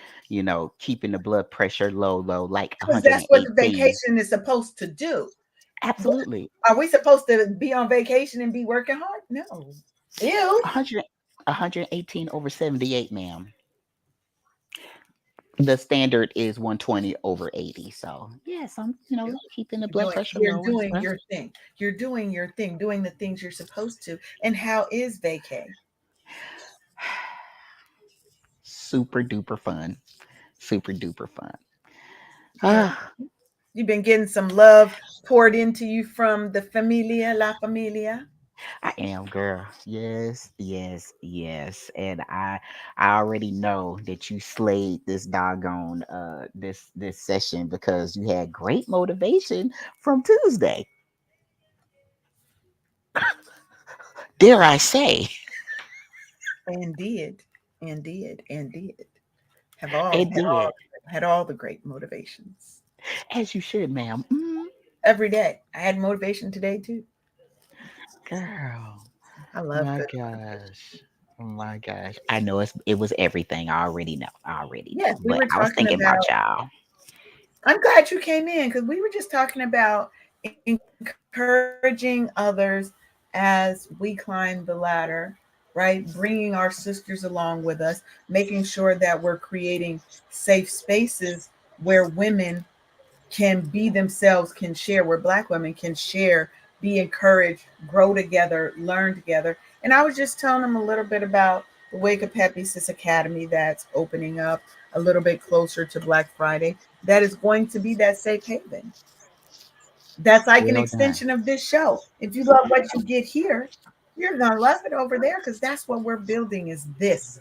keeping the blood pressure low, low, like Because that's what the 118. vacation is supposed to do. What, Absolutely. are we supposed to be on vacation and be working hard? No. Ew. 100, 118 over 78, ma'am. The standard is 120 over 80. So, yes, I'm, keeping the blood pressure You're low and doing stuff. your thing. You're doing your thing, doing the things you're supposed to. And how is vacay? Super duper fun. Super duper fun. All right. Ah, You've been getting some love poured into you from the familia, la familia. I am, girl. Yes, yes, yes. And I already know that you slayed this doggone this session because you had great motivation from Tuesday. Dare I say? And did. Have all It did. had all the great motivations. As you should, ma'am. Mm, Every day. I had motivation today too. girl. I love My good motivation. gosh. Oh my gosh. I know it was everything. I already know. I already know. Yes, we But were I was talking thinking about, about y'all. I'm glad you came in because we were just talking about encouraging others as we climb the ladder, right? Bringing our sisters along with us, making sure that we're creating safe spaces where women can be themselves, can share, where Black women can share, be encouraged, grow together, learn together. And I was just telling them a little bit about the Wake Up Happy Sis Academy that's opening up a little bit closer to Black Friday. That is going to be that safe haven. That's like an Well done. extension of this show. If you love what you get here, you're gonna love it over there because that's what we're building is this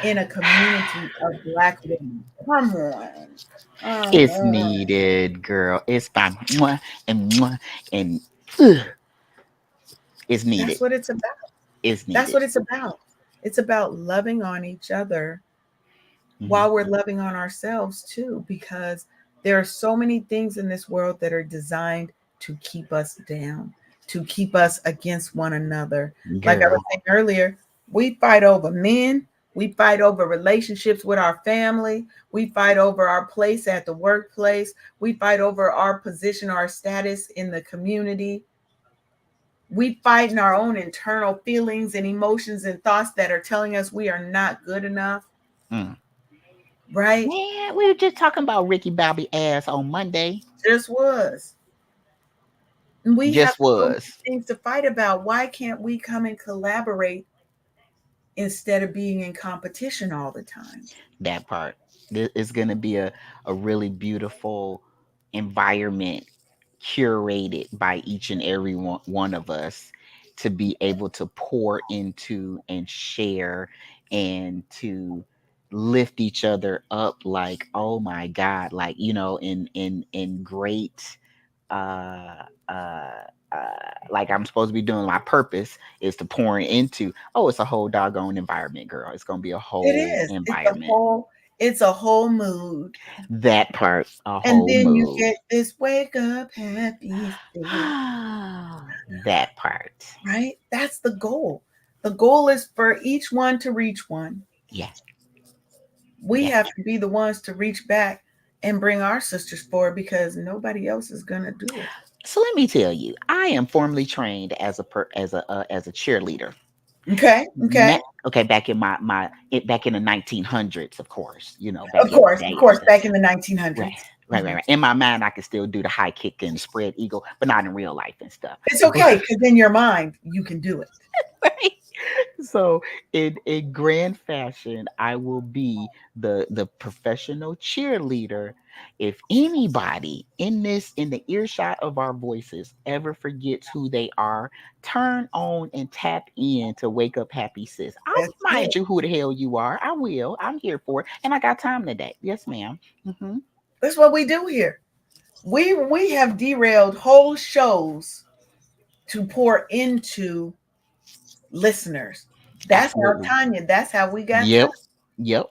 in a community of Black women. Come on. Come It's on. needed, girl. It's by mwah, and ugh, it's needed. That's what it's about. It's That's needed. what it's about. It's about loving on each other Hmm. while we're loving on ourselves too, because there are so many things in this world that are designed to keep us down, to keep us against one another. Like I was Girl. saying earlier, we fight over men, we fight over relationships with our family, we fight over our place at the workplace, we fight over our position, our status in the community. We fight in our own internal feelings and emotions and thoughts that are telling us we are not good enough, Mm. right? Man, we were just talking about Ricky Bobby ass on Monday. Just was. And we have Just so many was. things to fight about. Why can't we come and collaborate instead of being in competition all the time? That part. It's gonna be a really beautiful environment curated by each and every one of us to be able to pour into and share and to lift each other up, like, oh my god, like, in great uh uh like I'm supposed to be doing. My purpose is to pour into. Oh, it's a whole doggone environment, girl. It's gonna be a It whole is. environment. It's a whole mood. That part, a And whole then you mood. get this wake up happy sis, That part. right? That's the goal. The goal is for each one to reach one. Yeah, We yeah. have to be the ones to reach back and bring our sisters forward because nobody else is going to do it. So let me tell you, I am formally trained as as a cheerleader. Okay. Okay. Okay, back in back in the 1900s, of course, back in the Of day and course, stuff. back in the Right, 1900s. right, right, Mhm. right. In my mind, I can still do the high kick and spread eagle, but not in real life and stuff. It's okay because in your mind, you can do it. Right? So in grand fashion, I will be the professional cheerleader. If anybody in the earshot of our voices ever forgets who they are, turn on and tap in to Wake Up Happy Sis. I'll That's remind it. you who the hell you are. I will. I'm here for it, and I got time today. Yes, ma'am. Hmm. That's what we do here. We have derailed whole shows to pour into listeners. That's how Absolutely. Tanya, that's how we got Yep. Yep.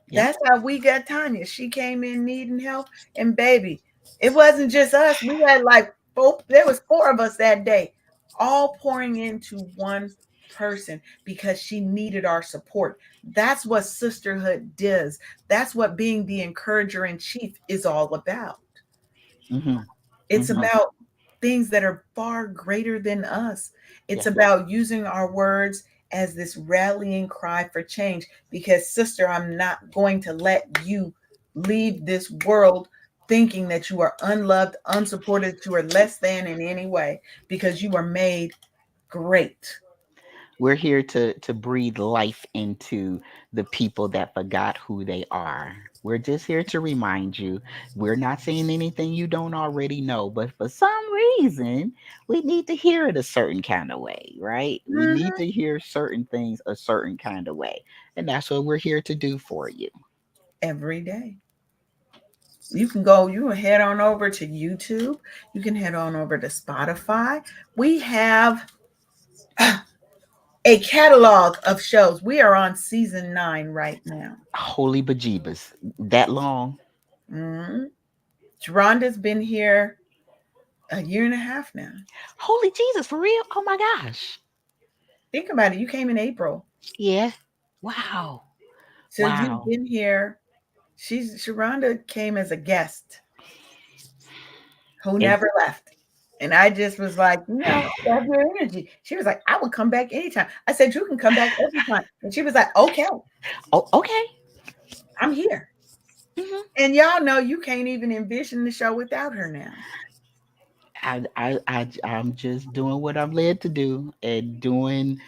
Yep. That's how we got Tanya. She came in needing help, and baby, it wasn't just us. We had like four. There was four of us that day, all pouring into one person because she needed our support. That's what sisterhood does. That's what being the encourager in chief is all about. Hmm. It's Hmm. about things that are far greater than us. It's Yes. about using our words as this rallying cry for change. Because, sister, I'm not going to let you leave this world thinking that you are unloved, unsupported, that you are less than in any way, because you are made great. We're here to breathe life into the people that forgot who they are. We're just here to remind you. We're not saying anything you don't already know, but for some reason, we need to hear it a certain kind of way, right? We need Mhm. to hear certain things a certain kind of way. And that's what we're here to do for you. Every day. You can head on over to YouTube. You can head on over to Spotify. We have a catalog of shows. We are on season 9 right now. Holy bejeebus. That long? Mm-hmm. Rhonda's been here a year and a half now. Holy Jesus, for real? Oh my gosh. Think about it. You came in April. Yeah. Wow. So you've Wow. been here. Sharonda came as a guest who And never left. And I just was like, I love your energy. She was like, I would come back anytime. I said, you can come back every time. And she was like, okay, Oh, okay. I'm here. Hmm. And y'all know you can't even envision the show without her now. I'm just doing what I'm led to do, and doing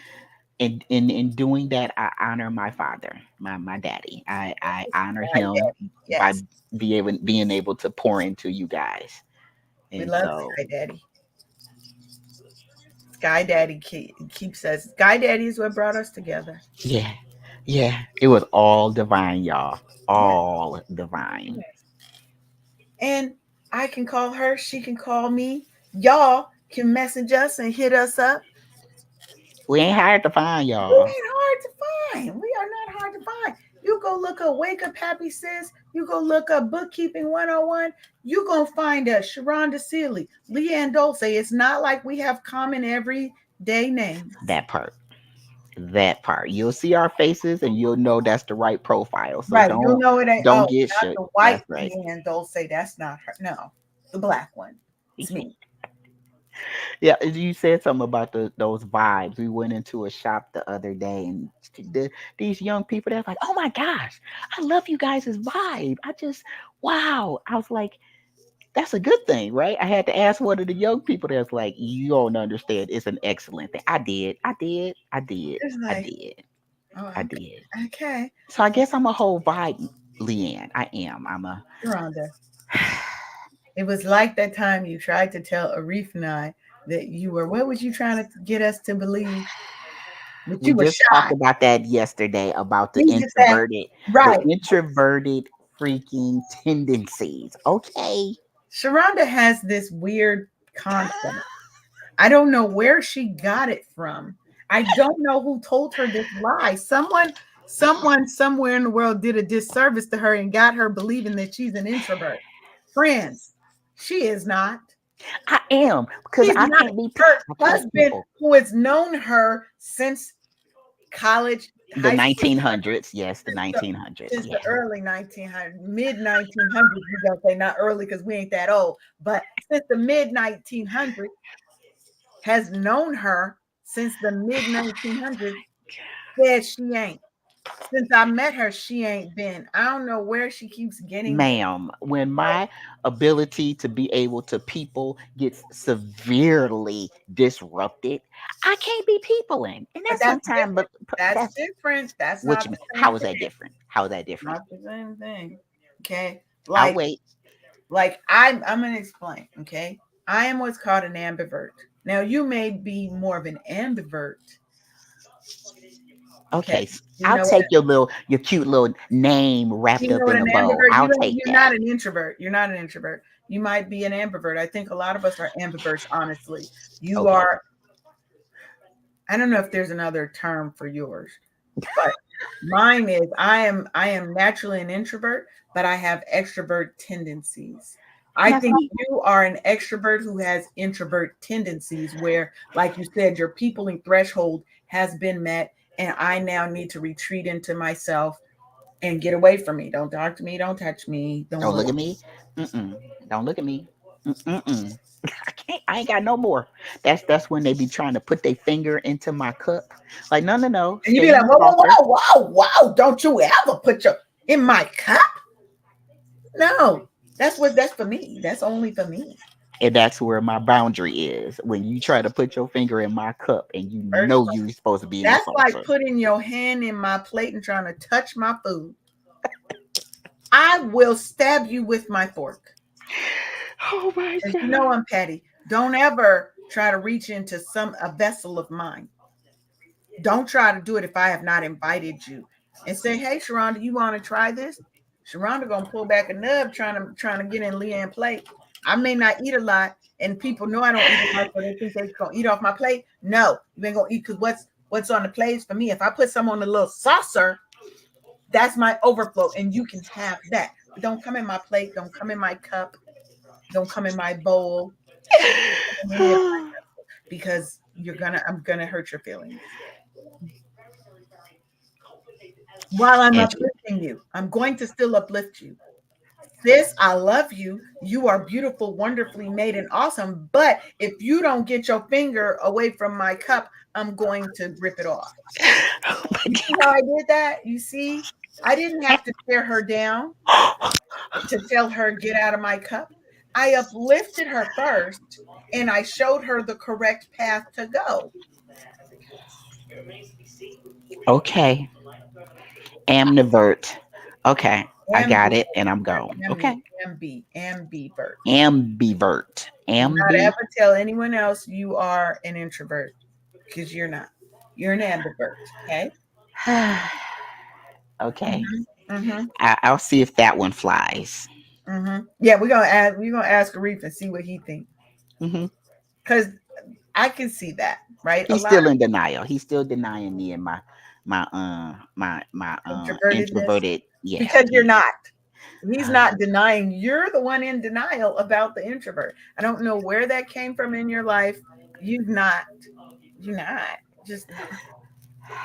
and in doing that, I honor my father, my daddy. I honor Sky him Daddy. by Yes. being able to pour into you guys. We And love so, Sky Daddy. Sky Daddy keeps us. Sky Daddy is what brought us together. yeah, yeah, it was all divine, y'all. Yeah. All divine. Yes. And I can call her. She can call me. Y'all can message us and hit us up. We ain't hard to find, We y'all. ain't hard to find. We are not hard to find. You go look up Wake Up Happy Sis. You go look up Bookkeeping 101. You gonna find us. Sharonda Sealy, Leanne Dulce. It's not like we have common everyday names. That part. That part. You'll see our faces and you'll know that's the right profile. So Right. You know it ain't, don't oh, get not shook. the white That's right. Leanne Dulce. That's not her. No, the black one. It's me. Yeah, you said something about those vibes. We went into a shop the other day, and these young people, they're like, "Oh my gosh, I love you guys' vibe. I just, wow." I was like, "That's a good thing, right?" I had to ask one of the young people that's like, "You don't understand. It's an excellent thing." I did. I did. I did. It's I like, did. oh, I did. okay. So I guess I'm a whole vibe, Leanne. I am. I'm a. Sharonda. It was like that time you tried to tell Arif and I that you were, what was you trying to get us to believe? But We you were just talked shy. about that yesterday about We just said, the right. introverted freaking tendencies. Okay. Sharonda has this weird concept. I don't know where she got it from. I don't know who told her this lie. Someone somewhere in the world did a disservice to her and got her believing that she's an introvert. Friends, she is not. I am because She's not. Her I can't husband, people. who has known her since college, The high school, 1900s, yes, the since the 1900s, since yeah. the early 1900s, mid 1900s. We gonna say not early because we ain't that old, but since the mid 1900s, has known her since the mid 1900s. Said she ain't. Since I met her, she ain't been. I don't know where she keeps getting this. Ma'am, when my ability to be able to people gets severely disrupted, I can't be peopling. And But that's that's sometimes, different. That's that's different. That's what not you the mean. same How is that thing. different? How is that different? Not the same thing. Okay. I'll Like wait. I'm gonna explain. Okay. I am what's called an ambivert. Now you may be more of an ambivert. Okay. Okay, You I'll know what take your cute little name wrapped you know up what in an a bow. ambivert? I'll take You're that. not an introvert. You're not an introvert. You might be an ambivert. I think a lot of us are ambiverts, honestly. You Okay. are, I don't know if there's another term for yours, but mine is I am naturally an introvert, but I have extrovert tendencies. I Now think see, you are an extrovert who has introvert tendencies where, like you said, your peopling threshold has been met, and I now need to retreat into myself and get away from me. Don't talk to me, don't touch me, don't don't look. look at me. Mm-mm. Don't look at me. Mm-mm. I can't. I ain't got no more. That's when they be trying to put their finger into my cup. Like, no, no, no. And you Stay be in like, the whoa, whoa, saucer. whoa, whoa, whoa, don't you ever put your in my cup. No, that's for me. That's only for me. And that's where my boundary is. When you try to put your finger in my cup and you First, know you're supposed to be in the that's like saucer. putting your hand in my plate and trying to touch my food. I will stab you with my fork. Oh my Because you know god. I'm petty. Don't ever try to reach into some a vessel of mine. Don't try to do it if I have not invited you. And say, hey, Sharonda, you want to try this? Sharonda gonna pull back a nub trying to get in Leanne plate. I may not eat a lot, and people know I don't eat a lot, so they think they're gonna eat off my plate. No, you ain't gonna eat because what's on the plate is for me. If I put some on the little saucer, that's my overflow, and you can have that. But don't come in my plate. Don't come in my cup. Don't come in my bowl. Don't come in any of my because I'm gonna hurt your feelings. While I'm Andrew, uplifting you, I'm going to still uplift you. sis, I love you. You are beautiful, wonderfully made, and awesome. But if you don't get your finger away from my cup, I'm going to rip it off. Oh my You see how I did that? You see, I didn't have to tear her down God. to tell her, get out of my cup. I uplifted her first and I showed her the correct path to go. Okay. Amnivert. Okay. I got Ambivert, it and I'm gone. Okay. ambivert. Ambivert. Do not Ambi. ever tell anyone else you are an introvert because you're not. You're an ambivert. Okay. Okay. Mm-hmm. Mm-hmm. I'll see if that one flies. Mm-hmm. Yeah, we're gonna ask Arif and see what he thinks. Hmm. Because I can see that, right? A He's lot still in denial. He's still denying me and my of introvertedness introverted. Yeah. because you're Yeah. not. He's not denying. You're the one in denial about the introvert. I don't know where that came from in your life. You've not. You're not. Just not.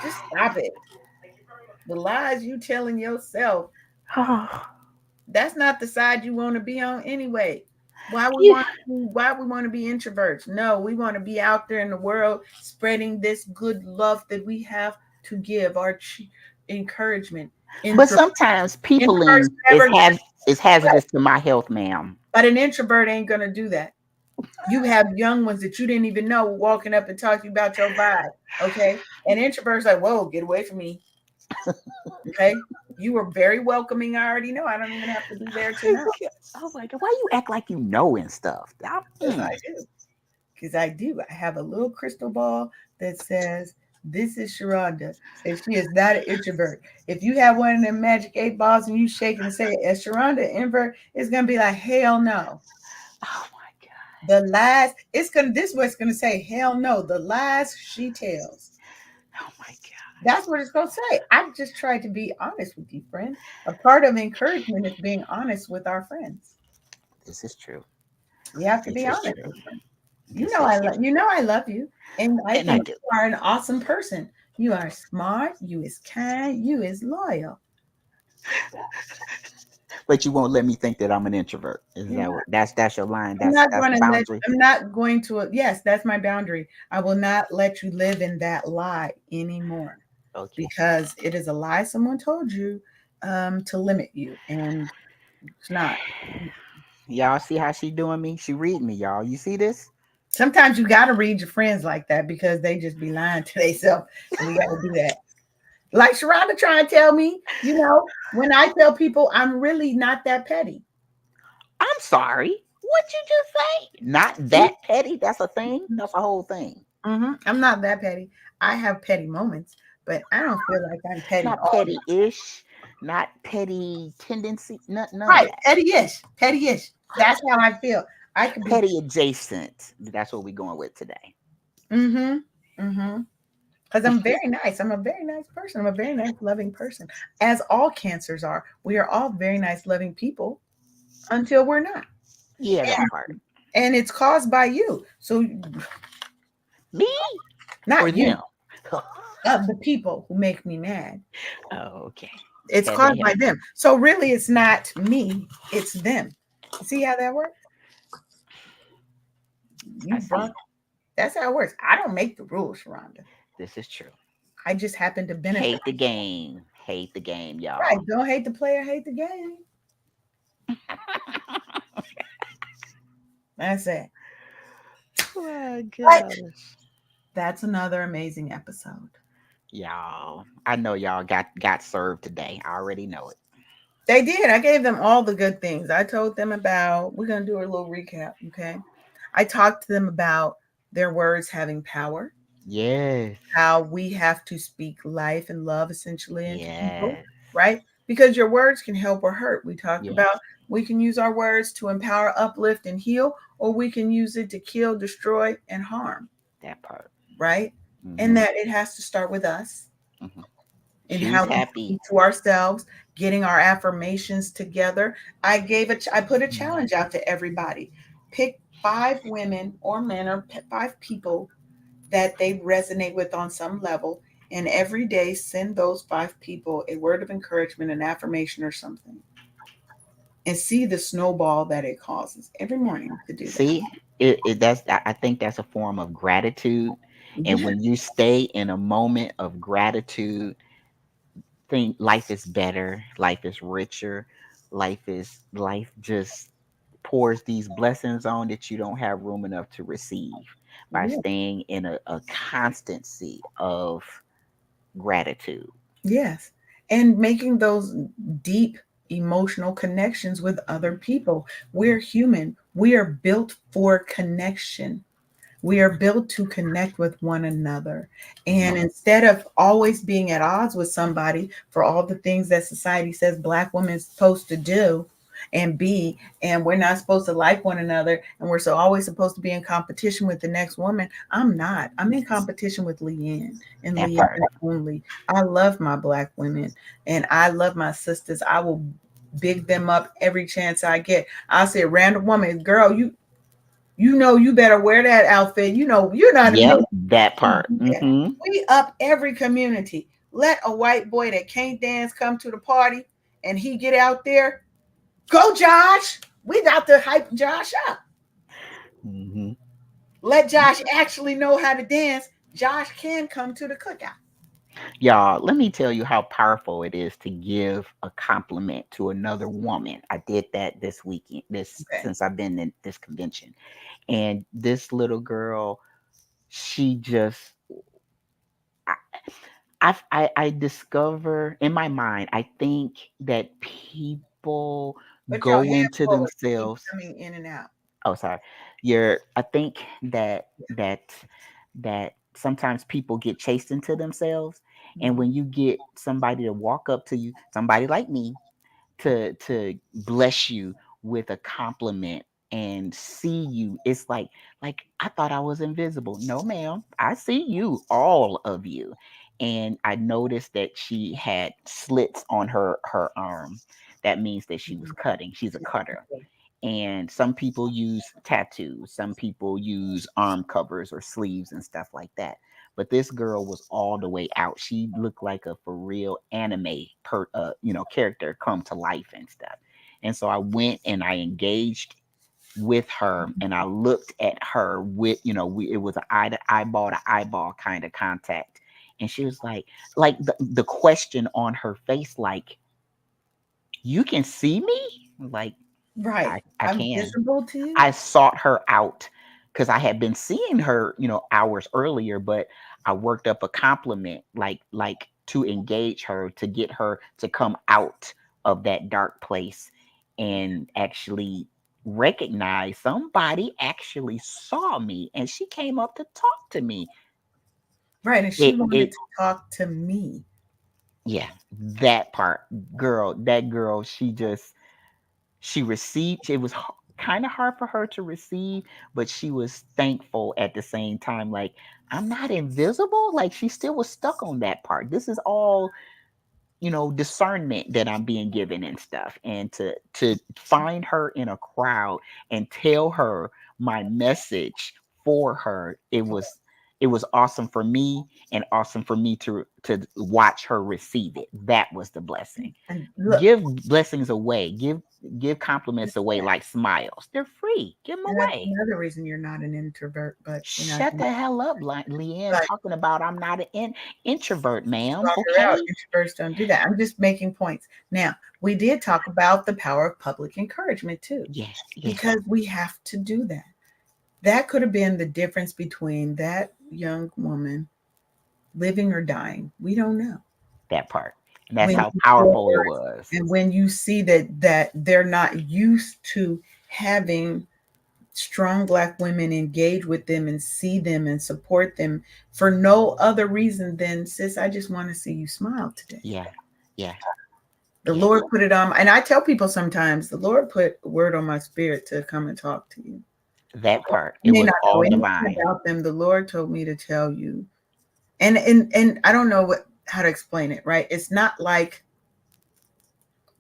Just stop it. The lies you telling yourself, that's not the side you want to be on anyway. Yeah. Why we want to be introverts? No, we want to be out there in the world spreading this good love that we have to give, our encouragement. But Intro, sometimes introverts peopling never get is right. hazardous to my health, ma'am. But an introvert ain't gonna do that. You have young ones that you didn't even know walking up and talking about your vibe. Okay. And introverts like, whoa, get away from me. Okay. You were very welcoming. I already know. I don't even have to be there to know. Oh my god, why you act like you know and stuff? Yes, I do. Because I do. I have a little crystal ball that says, this is Sharonda, and she is not an introvert. If you have one of them magic 8 balls and you shake it and say, is Sharonda an invert? It's going to be like, hell no. Oh my god. The lies, this is what it's going to say, hell no. The lies she tells. Oh my god. That's what it's going to say. I just tried to be honest with you, friend. A part of encouragement is being honest with our friends. This is true. We have to This be is honest true. with them. This is true. You know I love you, and I And I think do. you are an awesome person. You are smart. You is kind. You is loyal. But you won't let me think that I'm an introvert. Is You're that not. that's your line? I'm not That's going the to let. boundary. I'm not going to. Yes, that's my boundary. I will not let you live in that lie anymore Okay. because it is a lie someone told you to limit you, and it's not. Y'all see how she doing me? She read me, y'all. You see this? Sometimes you got to read your friends like that because they just be lying to themselves, and we got to do that. Like Sharonda trying to tell me, when I tell people I'm really not that petty. I'm sorry. What you just say? Not that petty. That's a thing. That's a whole thing. I'm not that petty. I have petty moments, but I don't feel like I'm petty Not all the petty-ish. Not petty tendency. None time. of Right, that. petty-ish, petty-ish. That's how I feel. I could be. Petty adjacent. That's what we're going with today. Mm-hmm. Mm-hmm. Because I'm very nice. I'm a very nice person. I'm a very nice, loving person. As all cancers are, we are all very nice, loving people until we're not. Yeah, that part. And it's caused by you. So Me or not you, them? the people who make me mad. Oh, okay. It's Had to caused help. by them. So really it's not me, it's them. See how that works? You I burnt. see. That's how it works. I don't make the rules, Rhonda. This is true. I just happen to benefit. Hate the game. Hate the game, Right. y'all. Don't hate the player, hate the game. That's it. My But gosh. that's another amazing episode. Y'all. I know y'all got served today. I already know it. They did. I gave them all the good things. I told them about, we're going to do a little recap, okay? I talked to them about their words having power, Yes. how we have to speak life and love essentially into people, Yes. right? Because your words can help or hurt. We talked Yes. about we can use our words to empower, uplift, and heal, or we can use it to kill, destroy, and harm, That part. right? And Hmm. that it has to start with us Hmm. and Choose how we happy. speak to ourselves, getting our affirmations together. I put a Mhm. challenge out to everybody. Pick 5 women or men or 5 people that they resonate with on some level. And every day, send those 5 people a word of encouragement, an affirmation, or something. and see the snowball that it causes every morning to do that. See, I think that's a form of gratitude. And Yeah, when you stay in a moment of gratitude, think life is better, life is richer, life just pours these blessings on that you don't have room enough to receive by yeah, staying in a constancy of gratitude. yes. And making those deep emotional connections with other people. We're human. We are built for connection. We are built to connect with one another. And Mhm. instead of always being at odds with somebody for all the things that society says Black women is supposed to do and be, and we're not supposed to like one another, and we're so always supposed to be in competition with the next woman. I'm not. I'm in competition with Leanne and That Leanne part. only. I love my Black women and I love my sisters. I will big them up every chance I get. I'll say, random woman, girl, you know you better wear that outfit. You know you're not a Yep, man. that part. Hmm. We up every community. Let a white boy that can't dance come to the party and he get out there. Go, Josh. We got to hype Josh up. Hmm. Let Josh actually know how to dance. Josh can come to the cookout. Y'all, let me tell you how powerful it is to give a compliment to another woman. I did that this weekend, this Okay. since I've been in this convention. And this little girl, she just I I discover in my mind, I think that people Put your go hand into forward. You keep themselves. coming in and out. Oh, sorry. I think that that that sometimes people get chased into themselves. And Mhm. when you get somebody to walk up to you, somebody like me, to bless you with a compliment and see you, it's like I thought I was invisible. No, ma'am, I see you, all of you. And I noticed that she had slits on her arm. That means that she was cutting. She's a cutter. And some people use tattoos, some people use arm covers or sleeves and stuff like that. But this girl was all the way out. She looked like a for real anime character come to life and stuff. And so I went and I engaged with her and I looked at her with, it was an eye to eyeball kind of contact. And she was like the question on her face, like, you can see me? Like, Right. I I'm can. visible to you. I sought her out because I had been seeing her, hours earlier, but I worked up a compliment, like to engage her, to get her to come out of that dark place and actually recognize somebody actually saw me and she came up to talk to me. Right. And she wanted It to talk to me. Yeah, that part. Girl, that girl, she received. It was kind of hard for her to receive, but she was thankful at the same time. Like, I'm not invisible. Like, she still was stuck on that part. This is all, discernment that I'm being given and stuff. And to find her in a crowd and tell her my message for her, it was awesome for me and awesome for me to watch her receive it. That was the blessing. And look, Give blessings away. Give compliments away like smiles. They're free. Give them and that's away. another reason you're not an introvert, but you're not Shut the hell up, Leanne. like Talking about I'm not an introvert, ma'am. talk her out. Okay. Introverts don't do that. I'm just making points. Now, we did talk about the power of public encouragement too, Yes. Yes. because we have to do that. That could have been the difference between that young woman living or dying. We don't know. That part. And that's When how you hear powerful it words was. and when you see that they're not used to having strong Black women engage with them and see them and support them for no other reason than, sis, I just want to see you smile today. Yeah. Yeah. The Yeah. Lord put it on, and I tell people sometimes the Lord put a word on my spirit to come and talk to you. That part. You It may was not know all anything divine. about them. The Lord told me to tell you, and I don't know how to explain it. Right? It's not like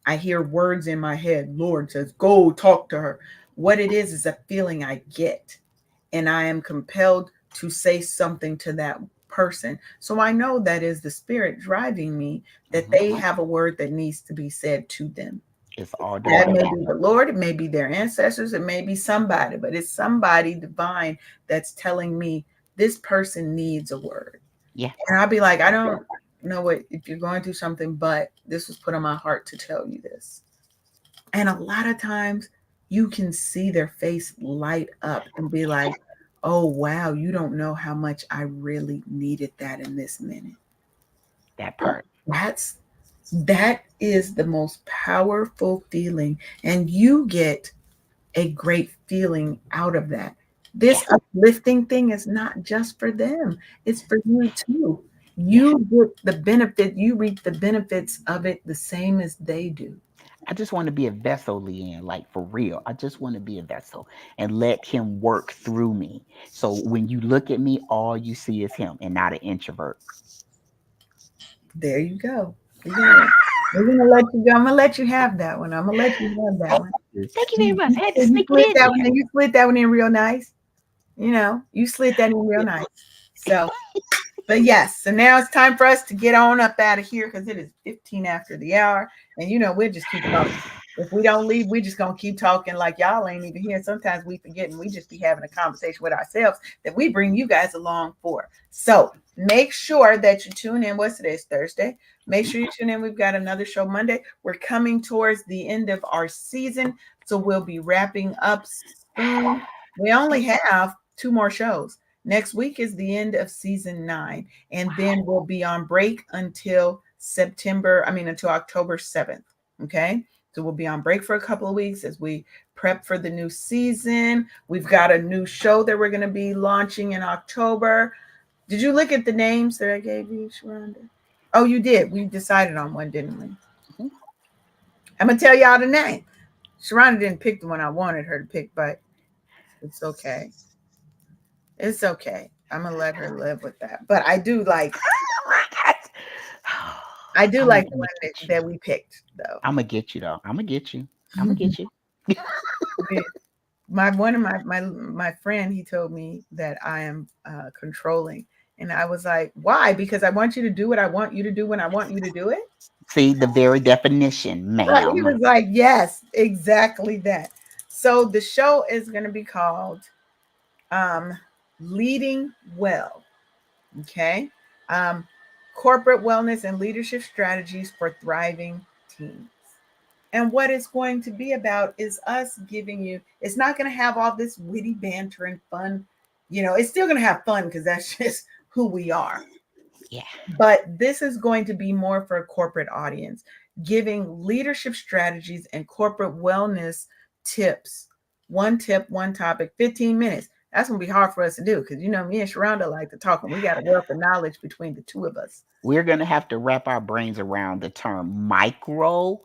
I hear words in my head. Lord says, "Go talk to her." What it is a feeling I get, and I am compelled to say something to that person. So I know that is the Spirit driving me, that Hmm. they have a word that needs to be said to them. It's all That may divine. be the Lord, it may be their ancestors, it may be somebody, but it's somebody divine that's telling me this person needs a word. Yeah, And I'll be like, I don't know what if you're going through something, but this was put on my heart to tell you this. And a lot of times you can see their face light up and be like, oh wow, you don't know how much I really needed that in this minute. that part. That's that is the most powerful feeling. And you get a great feeling out of that. Yeah, This uplifting thing is not just for them, it's for you too. yeah. You get the benefit, you reap the benefits of it the same as they do. I just want to be a vessel, Leanne, like for real. I just want to be a vessel and let him work through me. So when you look at me, all you see is him and not an introvert. There you go. We're gonna let you go. I'm gonna let you have that one. I'm gonna let you have that one. Thank you very You, much. you, I had to you sneak slid it in that one there. in. You slid that one in real nice. You slid that in real nice. So but yes, so now it's time for us to get on up out of here because it is 15 after the hour. And we'll just keep talking. If we don't leave, we just gonna keep talking like y'all ain't even here. Sometimes we forget and we just be having a conversation with ourselves that we bring you guys along for. So make sure that you tune in. What's today? It's Thursday. Make Mhm. sure you tune in. We've got another show Monday. We're coming towards the end of our season, so we'll be wrapping up soon. We only have two more shows. Next week is the end of season 9, and then we'll be on break until October 7th. Okay. So we'll be on break for a couple of weeks as we prep for the new season. We've got a new show that we're going to be launching in October. Did you look at the names that I gave you, Sharonda? Oh, you did. We decided on one, didn't we? Mhm. I'm going to tell y'all the name. Sharonda didn't pick the one I wanted her to pick, but it's okay. It's okay. I'm gonna let her live with that. But Oh my God. I do I'm like gonna the one get you. that we picked though. I'm gonna get you though. I'm gonna get you. I'm gonna get you. My one of my friend, he told me that I am controlling, and I was like, why? Because I want you to do what I want you to do when I want you to do it. See the very definition, Right? He ma'am. was like, yes, exactly that. So the show is going to be called um, "Leading Well." Okay, um, corporate wellness and leadership strategies for thriving teams. And what it's going to be about is us giving you, it's not going to have all this witty banter and fun. It's still going to have fun because that's just who we are. Yeah. But this is going to be more for a corporate audience, giving leadership strategies and corporate wellness tips. One tip, one topic, 15 minutes. That's going to be hard for us to do because, me and Sharonda like to talk and we got a wealth of knowledge between the two of us. We're gonna have to wrap our brains around the term micro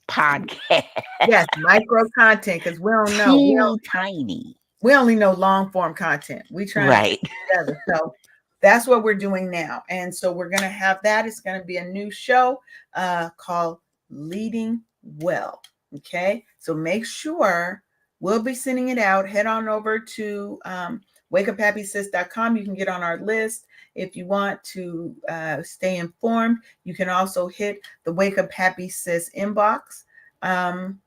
podcast. Yes, micro content because we don't know. Teeny tiny. We only know long form content. We trying to Right. put it together. So that's what we're doing now. And so we're gonna have that. It's gonna be a new show called Leading Well. Okay. So make sure we'll be sending it out. Head on over to wakeuphappysis.com. You can get on our list. If you want to stay informed, you can also hit the Wake Up Happy Sis inbox. Um,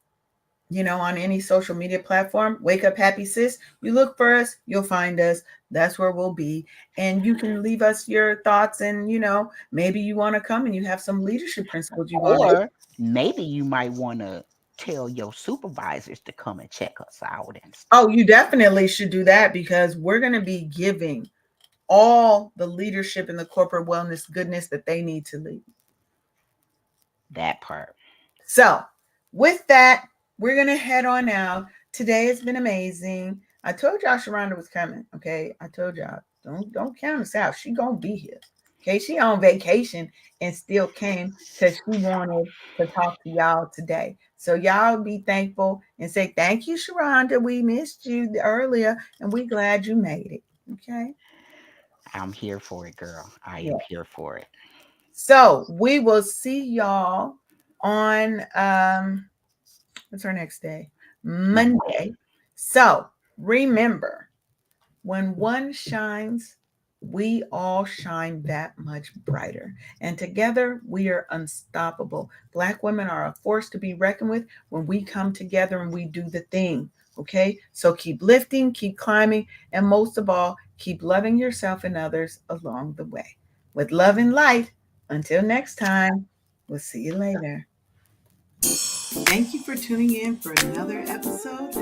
on any social media platform, Wake Up Happy Sis. You look for us, you'll find us. That's where we'll be. And you can leave us your thoughts. And, maybe you want to come and you have some leadership principles you want to. Or maybe you might want to tell your supervisors to come and check us out and stuff. Oh, you definitely should do that because we're going to be giving all the leadership and the corporate wellness goodness that they need to lead. That part. So, with that, we're gonna head on out. Today has been amazing. I told y'all Sharonda was coming. Okay, I told y'all don't count us out. She gonna be here. Okay, she on vacation and still came because she wanted to talk to y'all today. So y'all be thankful and say thank you, Sharonda. We missed you earlier, and we glad you made it. Okay. I'm here for it, girl. I am Yeah. here for it. So we will see y'all on what's our next day? Monday. Monday. So remember, when one shines, we all shine that much brighter. And together, we are unstoppable. Black women are a force to be reckoned with when we come together and we do the thing. Okay? So keep lifting, keep climbing, and most of all, keep loving yourself and others along the way. With love and light, until next time, we'll see you later. Thank you for tuning in for another episode